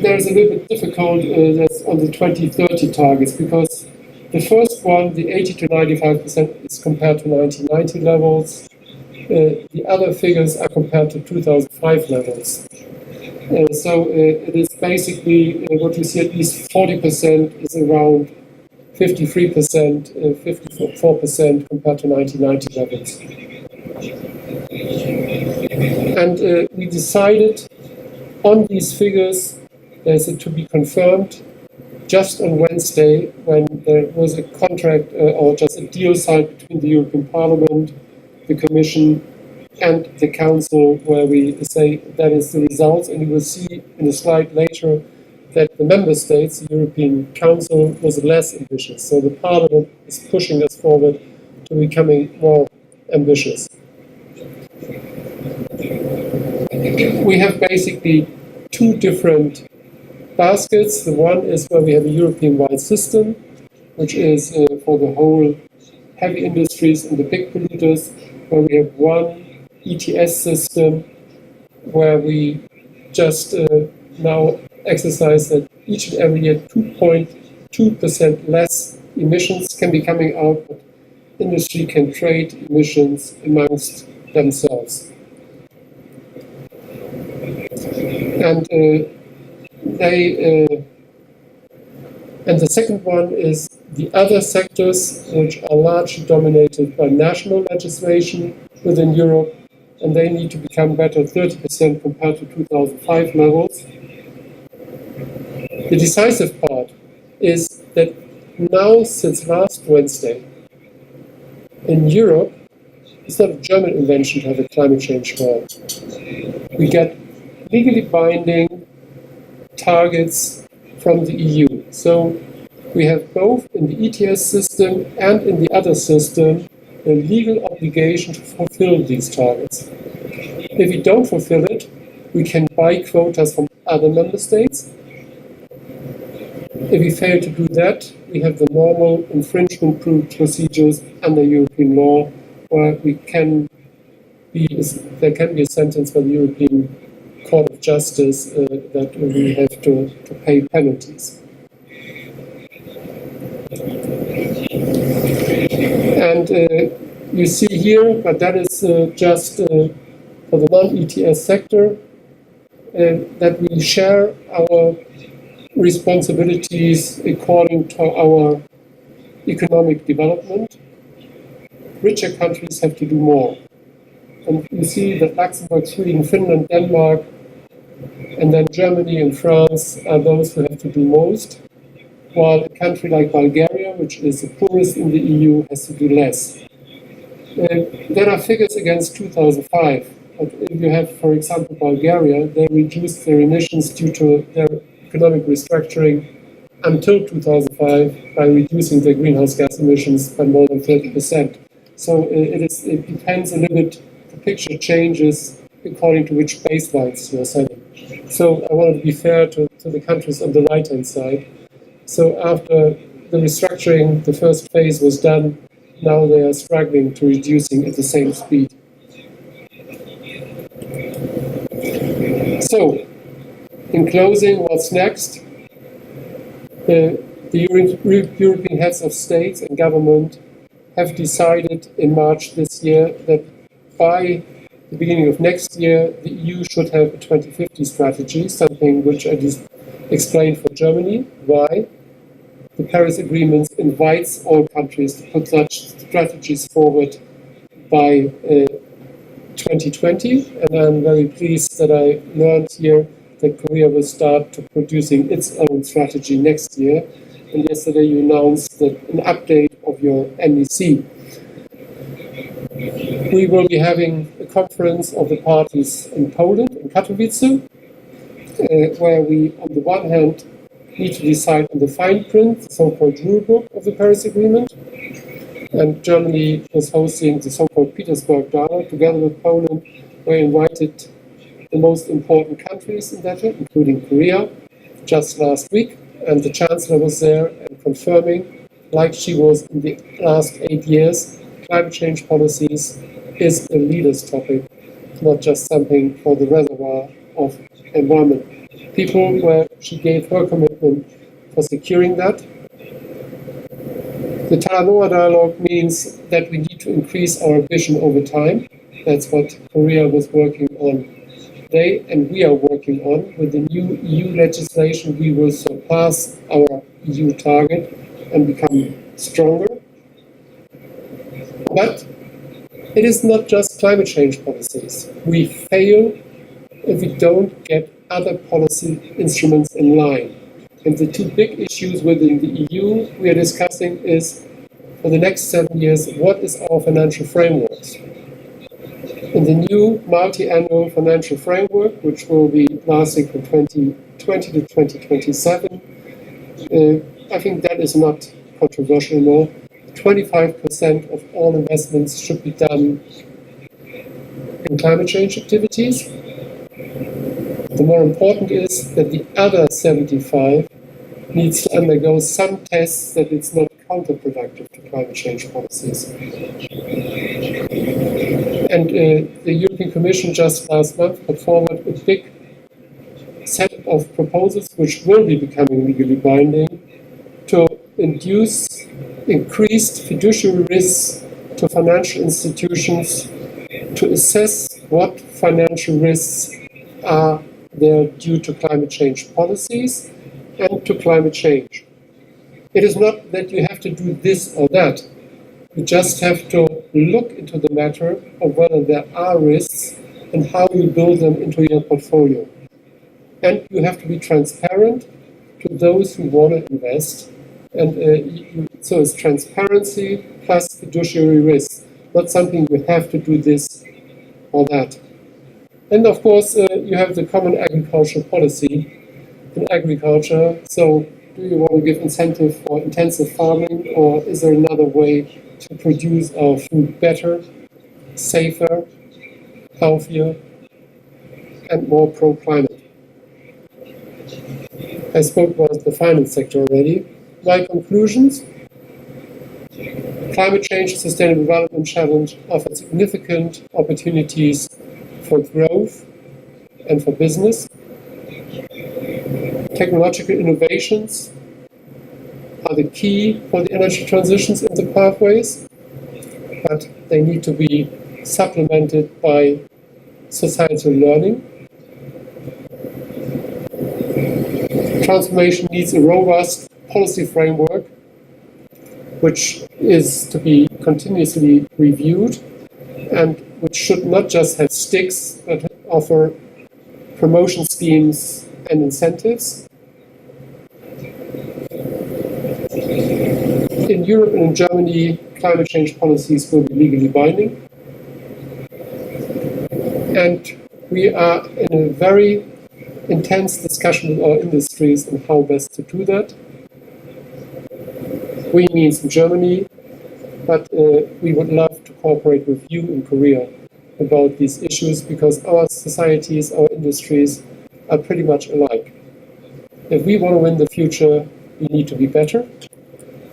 there's a little bit difficult that's on the 2030 targets, because the first one, the 80 to 95%, is compared to 1990 levels. The other figures are compared to 2005 levels. So it is basically what you see, at least 40% is around 53%, 54% compared to 1990 levels. And we decided on these figures, there's to be confirmed just on Wednesday, when there was a contract or just a deal signed between the European Parliament, the Commission, and the Council, where we say that is the results. And you will see in a slide later that the Member States, the European Council, was less ambitious. So the Parliament is pushing us forward to becoming more ambitious. We have basically two different baskets. The one is where we have a European-wide system, which is for the whole heavy industries and the big polluters, where we have one ETS system, where we just now exercise that each and every year 2.2% less emissions can be coming out, but industry can trade emissions amongst themselves. And and the second one is the other sectors, which are largely dominated by national legislation within Europe, and they need to become better 30% compared to 2005 levels. The decisive part is that now, since last Wednesday, in Europe, it's not a German invention to have a climate change law. We get legally binding targets from the EU. So we have both in the ETS system and in the other system a legal obligation to fulfill these targets. If we don't fulfill it, we can buy quotas from other member states. If we fail to do that, we have the normal infringement procedures under European law, where there can be a sentence by the European Court of Justice that we have to pay penalties. And you see here, but that is just for the non-ETS sector, that we share our responsibilities according to our economic development. Richer countries have to do more. And you see that Luxembourg, Sweden, Finland, Denmark, and then Germany and France are those who have to do most, while a country like Bulgaria, which is the poorest in the EU, has to do less. There are figures against 2005. But if you have, for example, Bulgaria, they reduced their emissions due to their economic restructuring until 2005 by reducing their greenhouse gas emissions by more than 30%. So it depends a little bit, the picture changes according to which baselines you are setting. So I want to be fair to the countries on the right-hand side. So after the restructuring, the first phase was done, now they are struggling to reducing at the same speed. So, in closing, what's next? The European heads of states and government have decided in March this year that by the beginning of next year, the EU should have a 2050 strategy, something which I just explained for Germany. Why? The Paris Agreement invites all countries to put such strategies forward by 2020, and I'm very pleased that I learned here that Korea will start to producing its own strategy next year. And yesterday you announced that an update of your NEC. We will be having a conference of the parties in Poland, in Katowice, where we, on the one hand, need to decide on the fine print, the so-called rulebook of the Paris Agreement. And Germany was hosting the so-called Petersburg Dialogue together with Poland. We invited the most important countries in that, including Korea, just last week. And the Chancellor was there and confirming, like she was in the last 8 years, climate change policies is a leader's topic, not just something for the reservoir of environment. People where she gave her commitment for securing that. The Talanoa dialogue means that we need to increase our ambition over time. That's what Korea was working on today, and we are working on. With the new EU legislation, we will surpass our EU target and become stronger. But it is not just climate change policies. We fail if we don't get other policy instruments in line. And the two big issues within the EU we are discussing is, for the next 7 years, what is our financial frameworks? In the new multi-annual financial framework, which will be lasting from 2020 to 2027, I think that is not controversial anymore. 25% of all investments should be done in climate change activities. The more important is that the other 75 needs to undergo some tests that it's not counterproductive to climate change policies. And the European Commission just last month put forward a big set of proposals which will be becoming legally binding to induce increased fiduciary risks to financial institutions, to assess what financial risks are there due to climate change policies and to climate change. It is not that you have to do this or that. You just have to look into the matter of whether there are risks and how you build them into your portfolio. And you have to be transparent to those who want to invest. And so it's transparency plus fiduciary risk, not something you have to do this or that. And of course, you have the common agricultural policy in agriculture. So do you want to give incentive for intensive farming, or is there another way to produce our food better, safer, healthier, and more pro-climate? I spoke about the finance sector already. My conclusions: climate change and sustainable development challenge offer significant opportunities for growth and for business. Technological innovations are the key for the energy transitions in the pathways, but they need to be supplemented by societal learning. Transformation needs a robust policy framework which is to be continuously reviewed and which should not just have sticks but offer promotion schemes and incentives. In Europe and in Germany, climate change policies will be legally binding. And we are in a very intense discussion with our industries on how best to do that. We means in Germany, but we would love to cooperate with you in Korea about these issues, because our societies, our industries are pretty much alike. If we want to win the future, we need to be better,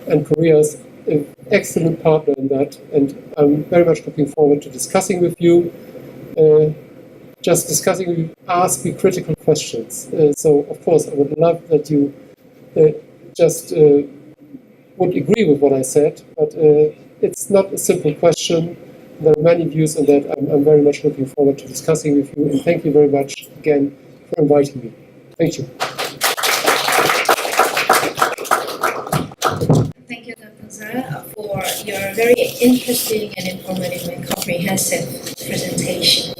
and Korea is an excellent partner in that, and I'm very much looking forward to discussing with you. Just discussing with you, ask me critical questions. So, of course, I would love that you just would agree with what I said, but it's not a simple question. There are many views on that. I'm very much looking forward to discussing with you, and thank you very much again for inviting me. Thank you. Thank you, Dr. Zara, for your very interesting and informative and comprehensive presentation.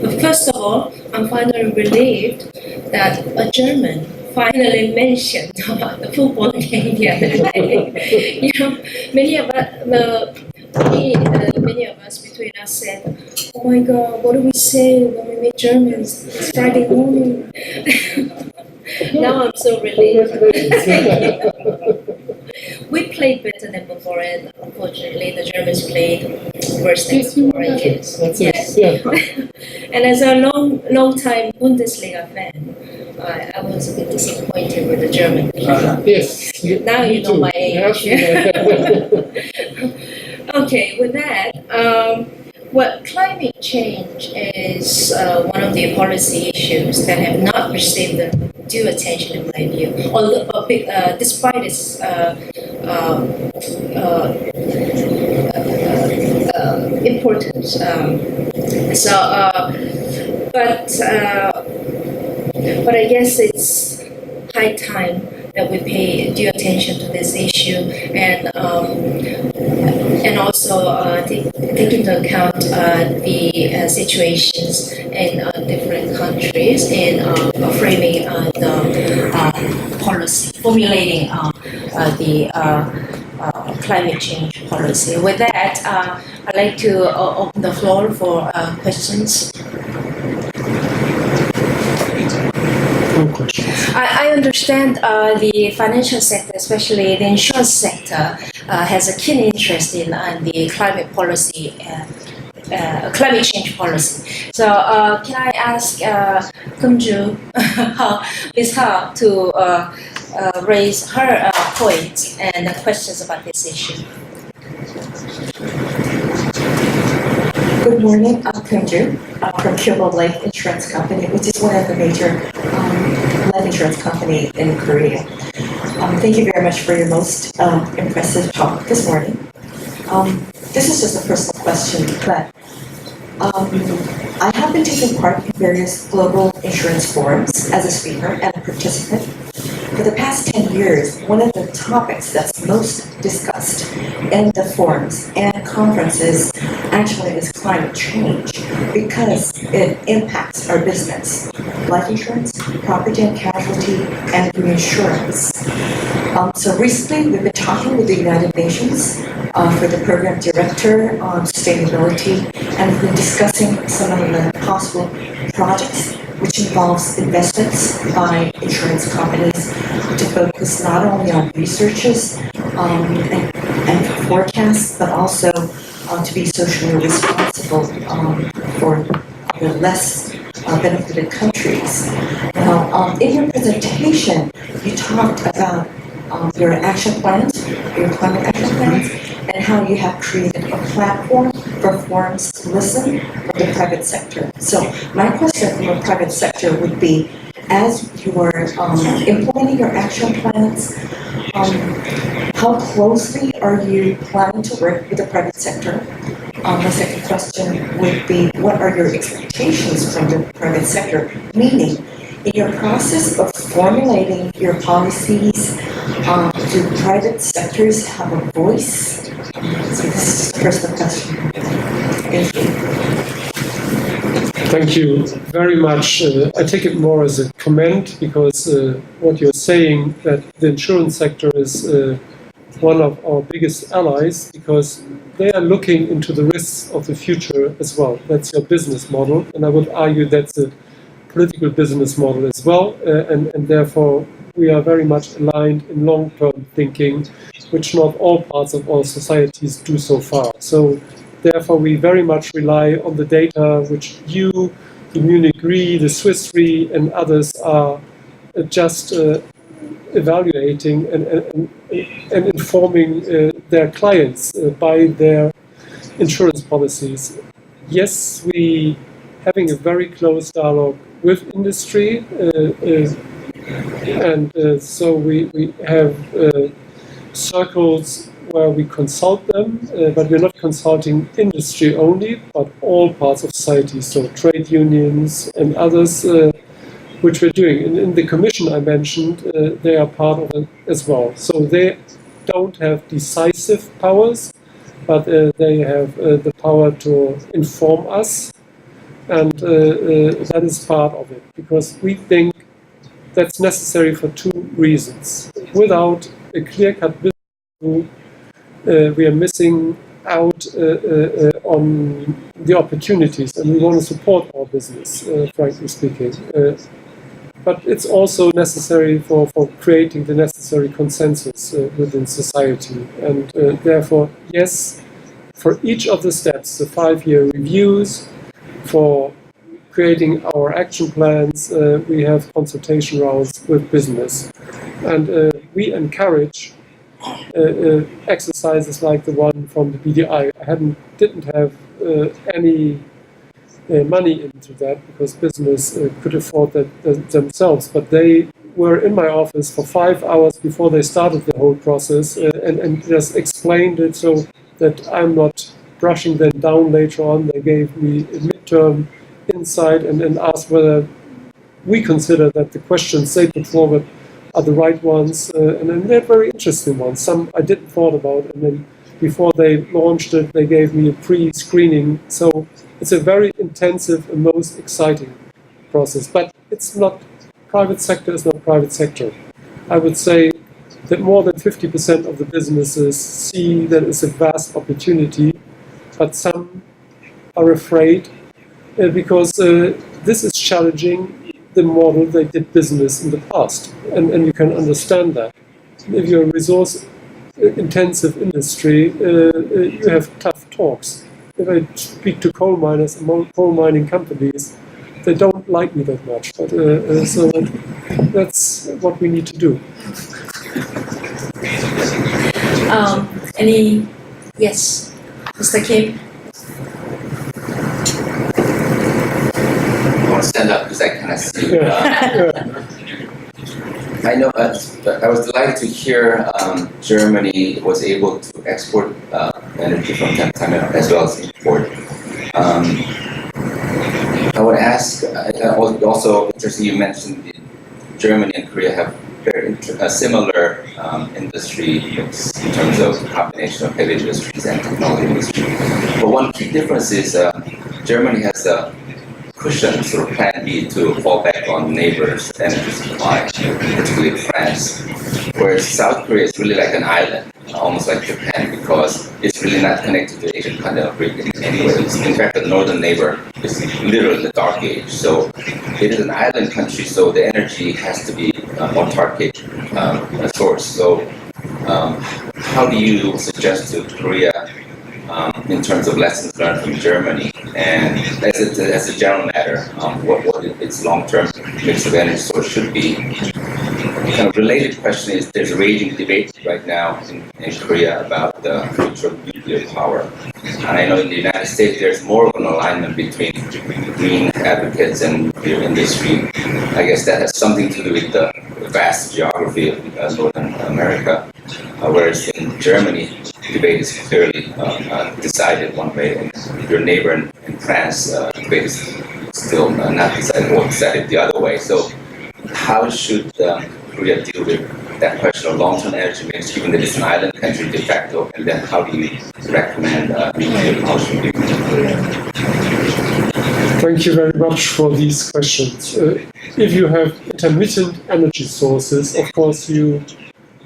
But first of all, I'm finally relieved that a German finally mentioned about the football game the other day. You know, many of us between us said, "Oh my God, what do we say when we meet Germans? It's Friday morning." Now I'm so relieved. We played better than before, and unfortunately, the Germans played worse than before. Yes. And as a long-time Bundesliga fan, I was a bit disappointed with the German people. Yes. Now you know my age. Okay, with that, climate change is one of the policy issues that have not received the due attention, in my view, although, despite its importance. But I guess it's high time that we pay due attention to this issue, and also take into account the situations in different countries in framing the policy, formulating the climate change policy. With that, I'd like to open the floor for questions. I understand the financial sector, especially the insurance sector, has a keen interest in the climate policy, climate change policy. So can I ask Ms. Ha to raise her point and questions about this issue. Good morning, I'm Kunju from Kyobo Life Insurance Company, which is one of the major life insurance company in Korea. Thank you very much for your most impressive talk this morning. This is just a personal question, but I have been taking part in various global insurance forums as a speaker and a participant. For the past 10 years, one of the topics that's most discussed in the forums and conferences actually is climate change because it impacts our business, life insurance, property and casualty, and reinsurance. So recently, we've been talking with the United Nations for the program director on sustainability, and we've been discussing some of the possible projects which involves investments by insurance companies to focus not only on researches and forecasts, but also to be socially responsible for the less benefited countries. Now, in your presentation, you talked about your action plans, your climate action plans, and how you have created a platform for forums to listen from the private sector. So my question from the private sector would be, as you are implementing your action plans, how closely are you planning to work with the private sector? My second question would be, what are your expectations from the private sector? Meaning, in your process of formulating your policies, do private sectors have a voice? So this is the first question. Thank you. Thank you very much. I take it more as a comment because what you're saying, that the insurance sector is one of our biggest allies because they are looking into the risks of the future as well. That's your business model, and I would argue that's a political business model as well, and therefore we are very much aligned in long-term thinking, which not all parts of our societies do so far. So therefore we very much rely on the data which you, the Munich Re, the Swiss Re, and others are just evaluating and informing their clients by their insurance policies. Yes, we having a very close dialogue with industry, and so we have circles where we consult them, but we're not consulting industry only, but all parts of society, so trade unions and others, which we're doing. In the commission I mentioned, they are part of it as well. So they don't have decisive powers, but they have the power to inform us, and that is part of it, because we think that's necessary for two reasons. Without a clear-cut business rule, we are missing out on the opportunities, and we want to support our business, frankly speaking. But it's also necessary for creating the necessary consensus within society. And therefore, yes, for each of the steps, the 5-year reviews, for creating our action plans, we have consultation rounds with business. And we encourage exercises like the one from the BDI. I didn't have any money into that because business could afford that themselves, but they were in my office for 5 hours before they started the whole process and just explained it so that I'm not brushing them down later on. They gave me a midterm insight and asked whether we consider that the questions they put forward are the right ones, and then they're very interesting ones. Some I didn't thought about, and then before they launched it, they gave me a pre-screening. So it's a very intensive and most exciting process. But it's not, private sector is not private sector. I would say that more than 50% of the businesses see that it's a vast opportunity, but some are afraid because this is challenging the model they did business in the past, and you can understand that. If you're a resource-intensive industry, you have tough talks. If I speak to coal miners and coal mining companies, they don't don't like me that much, but so that's what we need to do. Yes, Mr. Kim. I want to stand up because I cannot see. I know. I was delighted to hear Germany was able to export energy from China as well as import. I would ask. Also, interesting. You mentioned Germany and Korea have very similar industry mix in terms of combination of heavy industries and technology industry. But one key difference is Germany has a cushion, sort of plan B, to fall back on neighbors' energy supply, particularly France. Whereas South Korea is really like an island, almost like Japan, because it's really not connected to the Asian continental grid in any way. In fact, the northern neighbor is literally in the dark age. So it is an island country, so the energy has to be autarkic source. So how do you suggest to Korea in terms of lessons learned from Germany, and as a general matter, what its long-term mix of energy source should be? Kind of related question is, there's a raging debate right now in Korea about the future of nuclear power. And I know in the United States there's more of an alignment between green advocates and nuclear industry. I guess that has something to do with the vast geography of Northern America, whereas in Germany, the debate is clearly decided one way, and your neighbor in France, the debate is still not decided, or decided the other way. So how should Korea deal with that question of long-term energy mix, given that it's an island country de facto, and then how do you recommend nuclear power should be? Thank you very much for these questions. If you have intermittent energy sources, of course you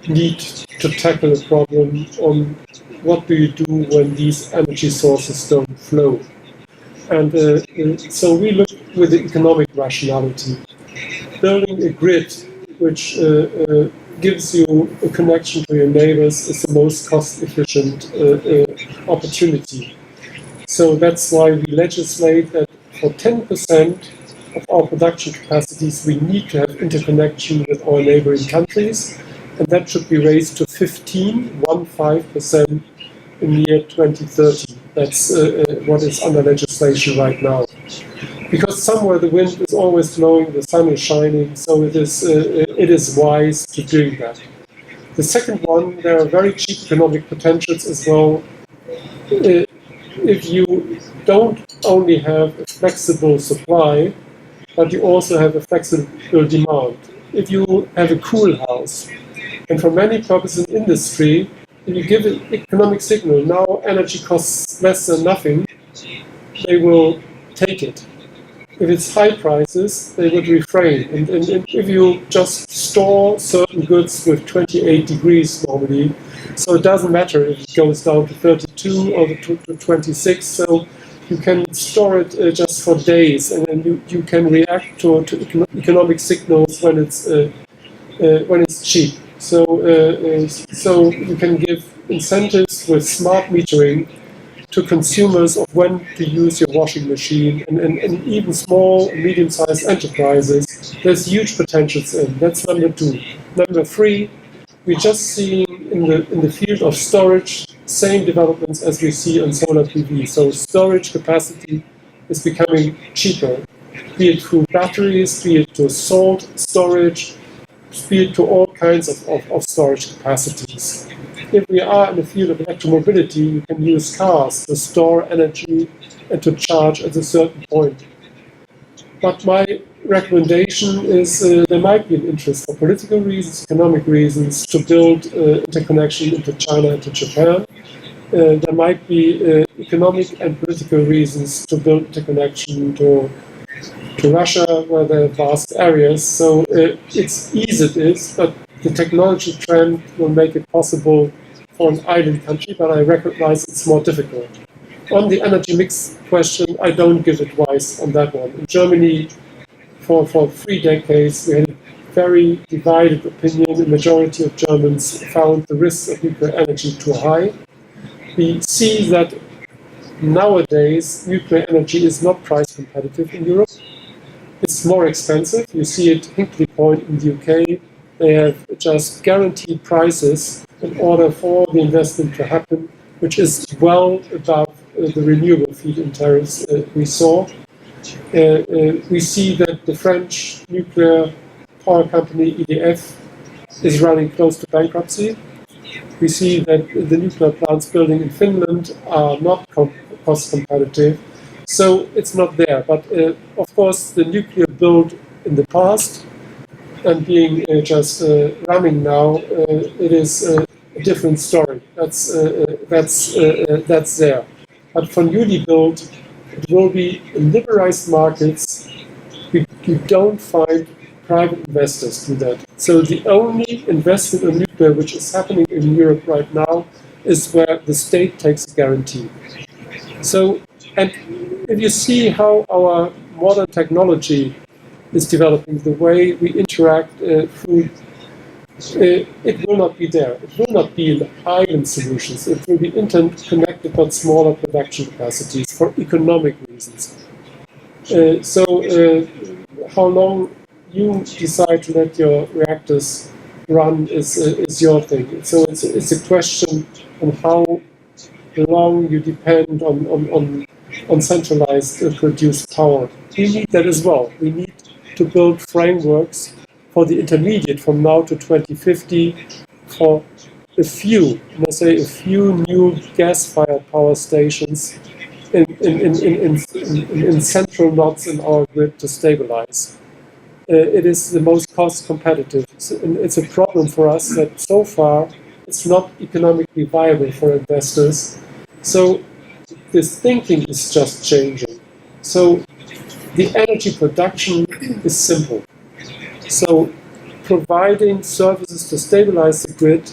need to tackle a problem on what do you do when these energy sources don't flow. And so we look with the economic rationality. Building a grid which gives you a connection to your neighbors is the most cost-efficient opportunity. So that's why we legislate that for 10% of our production capacities we need to have interconnection with our neighboring countries, and that should be raised to 15% in the year 2030. That's what is under legislation right now. Because somewhere the wind is always blowing, the sun is shining, so it is wise to do that. The second one, there are very cheap economic potentials as well. If you don't only have a flexible supply, but you also have a flexible demand. If you have a cool house, and for many purposes in industry, if you give an economic signal, now energy costs less than nothing, they will take it. If it's high prices, they would refrain. And if you just store certain goods with 28 degrees normally, so it doesn't matter if it goes down to 32 or to 26, so you can store it just for days, and then you can react to economic signals when it's cheap. So you can give incentives with smart metering to consumers of when to use your washing machine, and even small and medium-sized enterprises. There's huge potentials in. That's number 2. Number 3, we're just seeing in the field of storage same developments as we see on solar PV. So storage capacity is becoming cheaper, be it through batteries, be it to salt storage, be it to all kinds of storage capacities. If we are in the field of electromobility, you can use cars to store energy and to charge at a certain point. But my recommendation is there might be an interest for political reasons, economic reasons, to build interconnection into China and to Japan. There might be economic and political reasons to build interconnection to Russia, where there are vast areas. So it's easy it is, but the technology trend will make it possible for an island country, but I recognize it's more difficult. On the energy mix question, I don't give advice on that one. In Germany, for 3 decades, we had a very divided opinion. The majority of Germans found the risks of nuclear energy too high. We see that nowadays nuclear energy is not price competitive in Europe. It's more expensive. You see it Hinkley Point in the UK. They have just guaranteed prices in order for the investment to happen, which is well above the renewable feed-in tariffs we saw. We see that the French nuclear power company EDF is running close to bankruptcy. We see that the nuclear plants building in Finland are not cost competitive. So it's not there. But of course, the nuclear build in the past and being just running now, it is a different story. That's there. But for newly built, it will be in liberalized markets. You don't find private investors do that. So the only investment in nuclear which is happening in Europe right now is where the state takes a guarantee. So, and if you see how our modern technology is developing, the way we interact through, it will not be there. It will not be in island solutions. It will be interconnected but smaller production capacities for economic reasons. How long you decide to let your reactors run is your thing. So it's a question on how long you depend on centralized produced power. We need that as well. We need to build frameworks for the intermediate from now to 2050 for a few new gas-fired power stations in central nodes in our grid to stabilize. It is the most cost competitive. It's a problem for us that so far it's not economically viable for investors. So this thinking is just changing. So the energy production is simple. So providing services to stabilize the grid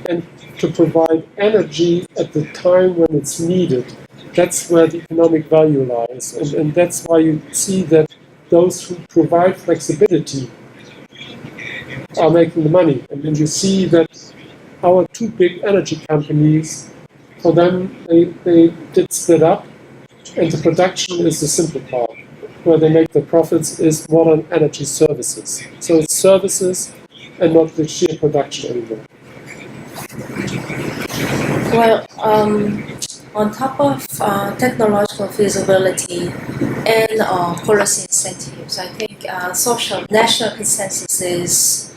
and to provide energy at the time when it's needed. That's where the economic value lies. And that's why you see that those who provide flexibility are making the money. And then you see that our two big energy companies, for them, they did split up, and the production is the simple part. Where they make the profits is modern energy services. So it's services and not the sheer production anymore. Well, on top of technological feasibility and policy incentives, I think social national consensus is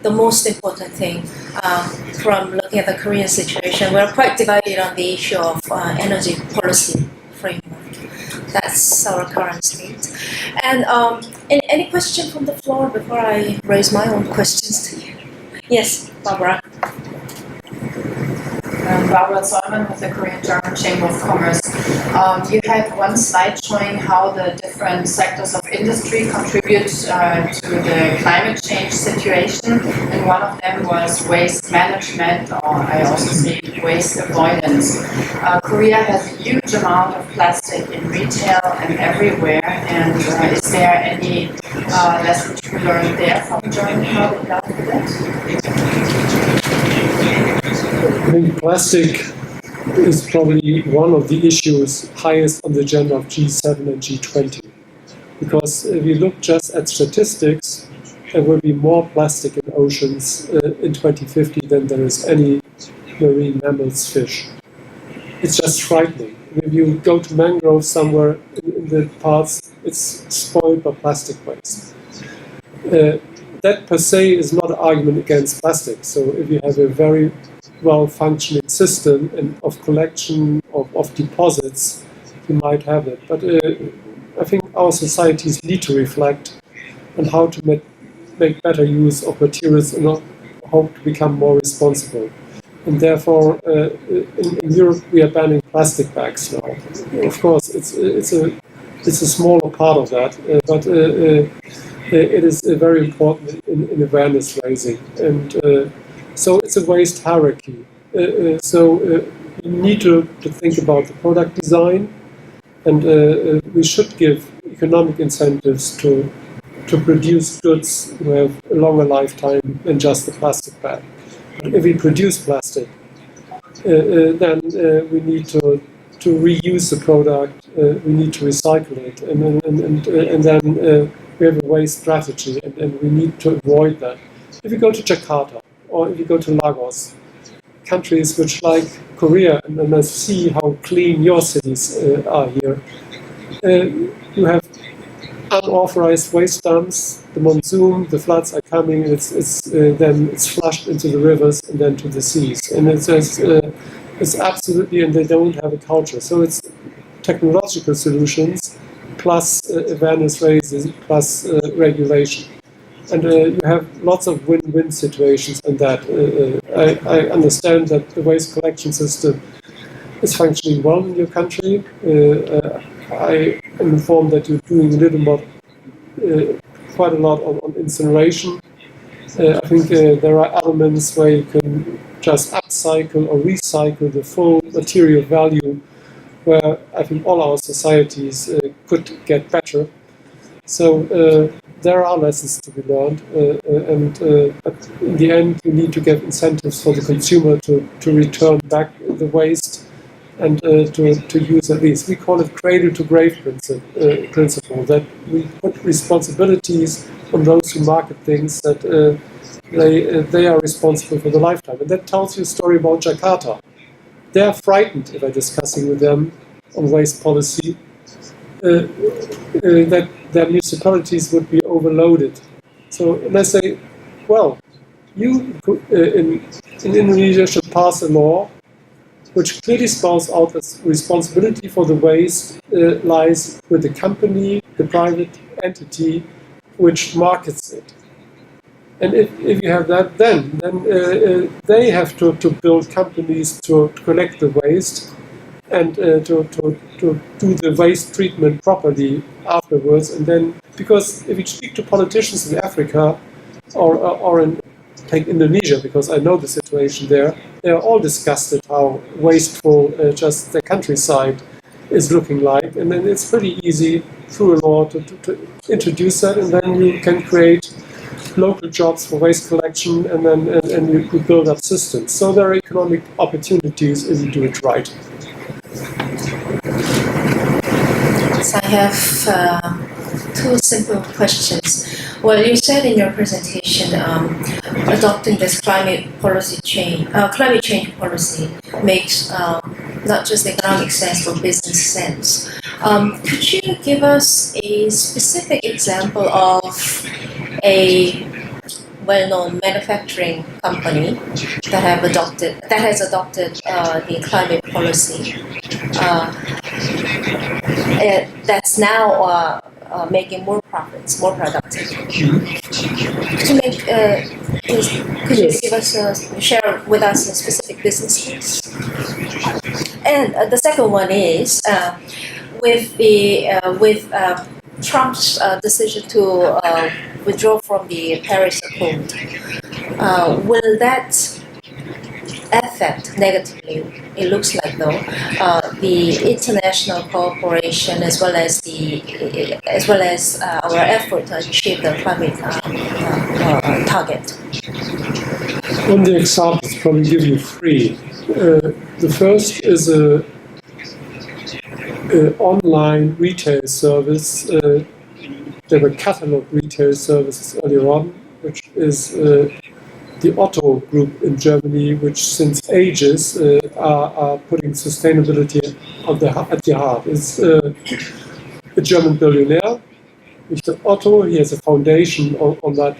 the most important thing. From looking at the Korean situation, we're quite divided on the issue of energy policy framework. That's our current state. And any question from the floor before I raise my own questions to you? Yes, Barbara. Barbara Solman with the Korean-German Chamber of Commerce. You had one slide showing how the different sectors of industry contribute to the climate change situation, and one of them was waste management, or I also say waste avoidance. Korea has a huge amount of plastic in retail and everywhere, and is there any lesson to be learned there from Germany, how they dealt with that? I think plastic is probably one of the issues highest on the agenda of G7 and G20. Because if you look just at statistics, there will be more plastic in oceans in 2050 than there is any marine mammals, fish. It's just frightening. If you go to mangroves somewhere in the parts, it's spoiled by plastic waste. That per se is not an argument against plastic. So if you have a very well-functioning system and of collection of deposits, you might have it. But I think our societies need to reflect on how to make better use of materials and how to become more responsible. And therefore, in Europe, we are banning plastic bags now. Of course, it's a smaller part of that, but it is very important in awareness raising. And so it's a waste hierarchy. So we need to think about the product design, and we should give economic incentives to produce goods who have a longer lifetime than just the plastic bag. But if we produce plastic, then we need to reuse the product. We need to recycle it, and then we have a waste strategy, and we need to avoid that. If you go to Jakarta or if you go to Lagos, countries which like Korea, and I see how clean your cities are here, you have unauthorized waste dumps. The monsoon, the floods are coming. Then it's flushed into the rivers and then to the seas, and it's absolutely, and they don't have a culture. So it's technological solutions plus awareness raising plus regulation, and you have lots of win-win situations in that. I understand that the waste collection system is functioning well in your country. I am informed that you're doing a little more, quite a lot on incineration. I think there are elements where you can just upcycle or recycle the full material value, where I think all our societies could get better. So there are lessons to be learned, but in the end, you need to give incentives for the consumer to return back the waste and to use at least. We call it cradle-to-grave principle, that we put responsibilities on those who market things, that they are responsible for the lifetime. And that tells you a story about Jakarta. They are frightened, if I'm discussing with them on waste policy, that their municipalities would be overloaded. So, and I say, well, you in Indonesia should pass a law which clearly spells out that responsibility for the waste lies with the company, the private entity which markets it. And if you have that, then they have to build companies to collect the waste and to do the waste treatment properly afterwards. And then, because if you speak to politicians in Africa or in, take Indonesia, because I know the situation there, they are all disgusted how wasteful just the countryside is looking like. And then it's pretty easy through a law to introduce that, and then you can create local jobs for waste collection, and then and you could build up systems. So there are economic opportunities if you do it right. So I have two simple questions. Well, you said in your presentation, adopting this climate change policy makes not just economic sense but business sense. Could you give us a specific example of a well-known manufacturing company that has adopted the climate policy that's now making more profits, more productive? Could you give us share with us a specific business case? And the second one is with Trump's decision to withdraw from the Paris Accord, will that affect negatively, it looks like though, the international cooperation as well as our effort to achieve the climate target? On the examples, probably give you three. The first is a online retail service. There were catalog retail services earlier on, which is the Otto Group in Germany, which since ages are putting sustainability at the heart. It's a German billionaire, Mr. Otto. He has a foundation on that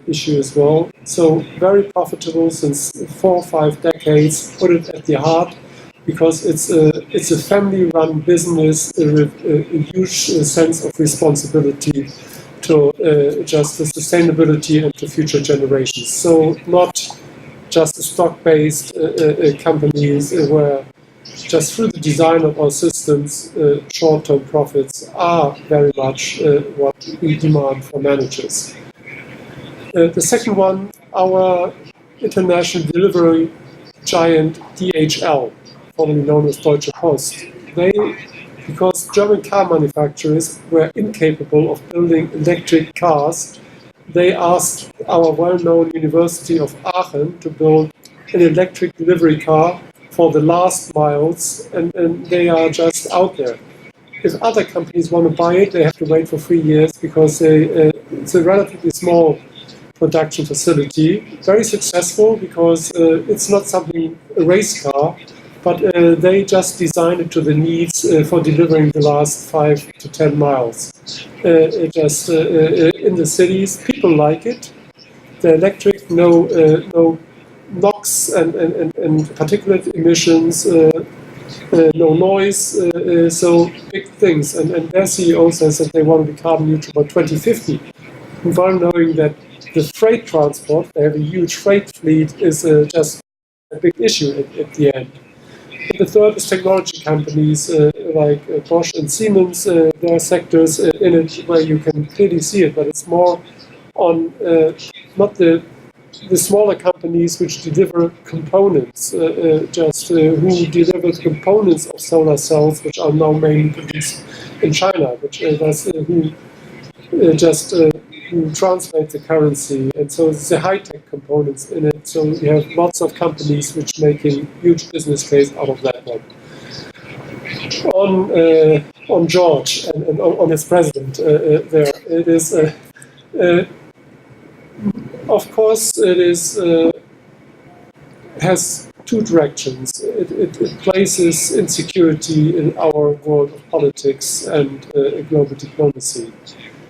issue as well. So very profitable since 4 or 5 decades. Put it at the heart, because it's a family-run business with a huge sense of responsibility to just the sustainability and to future generations. So not just a stock-based companies where just through the design of our systems, short-term profits are very much what we demand for managers. The second one, our international delivery giant DHL, formerly known as Deutsche Post, because German car manufacturers were incapable of building electric cars, they asked our well-known University of Aachen to build an electric delivery car for the last miles, and they are just out there. if other companies want to buy it, they have to wait for 3 years because it's a relatively small production facility. Very successful because it's not something, a race car, but they just designed it to the needs for delivering the last 5 to 10 miles. In the cities, people like it. The electric, no NOx and particulate emissions, no noise, so big things. And their CEO says that they want to be carbon neutral by 2050. While knowing that the freight transport, they have a huge freight fleet, is just a big issue at the end. And the third is technology companies like Bosch and Siemens. There are sectors in it where you can clearly see it, but it's more on not the smaller companies which deliver components, who deliver the components of solar cells, which are now mainly produced in China, which who translate the currency, and so it's the high-tech components in it. So you have lots of companies which making huge business case out of that one. On George and on his president, there it is. Of course, it is has two directions. It places insecurity in our world of politics and global diplomacy.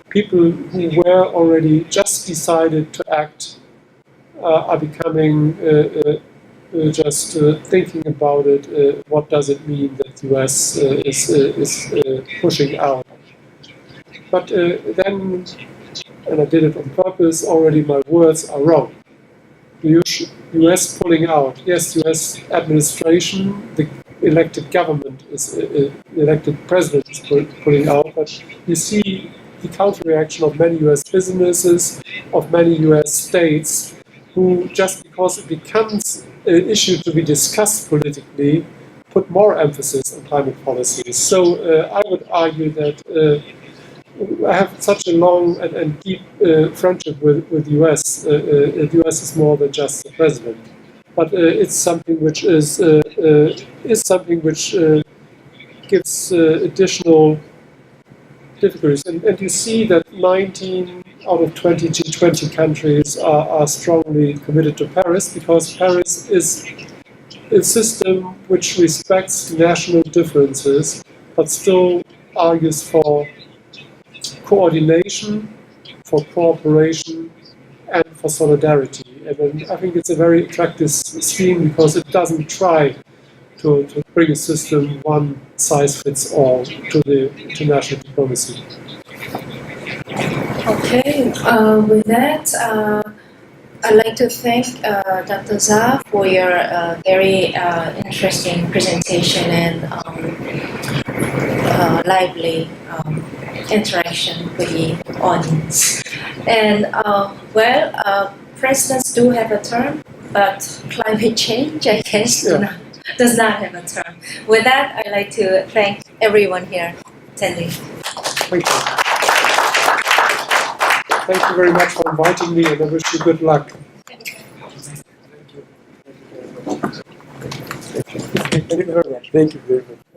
People who were already just decided to act are becoming just thinking about it. What does it mean that the US is pushing out? But then, and I did it on purpose, already my words are wrong. The US pulling out. Yes, US administration, the elected government, the elected president is pulling out, but you see the counter-reaction of many US businesses, of many US states, who just because it becomes an issue to be discussed politically, put more emphasis on climate policies. So I would argue that I have such a long and deep friendship with the US. The US is more than just the president, but it's something which gives additional difficulties. And you see that 19 out of 20 G20 countries are strongly committed to Paris, because Paris is a system which respects national differences, but still argues for coordination, for cooperation, and for solidarity. And I think it's a very attractive scheme because it doesn't try to bring a system one size fits all to international diplomacy. Okay, with that, I'd like to thank Dr. Sach for your very interesting presentation and lively interaction with the audience. And presidents do have a term, but climate change, I guess, does not have a term. With that, I'd like to thank everyone here attending. Thank you. Thank you very much for inviting me, and I wish you good luck. Thank you very much. Thank you very much.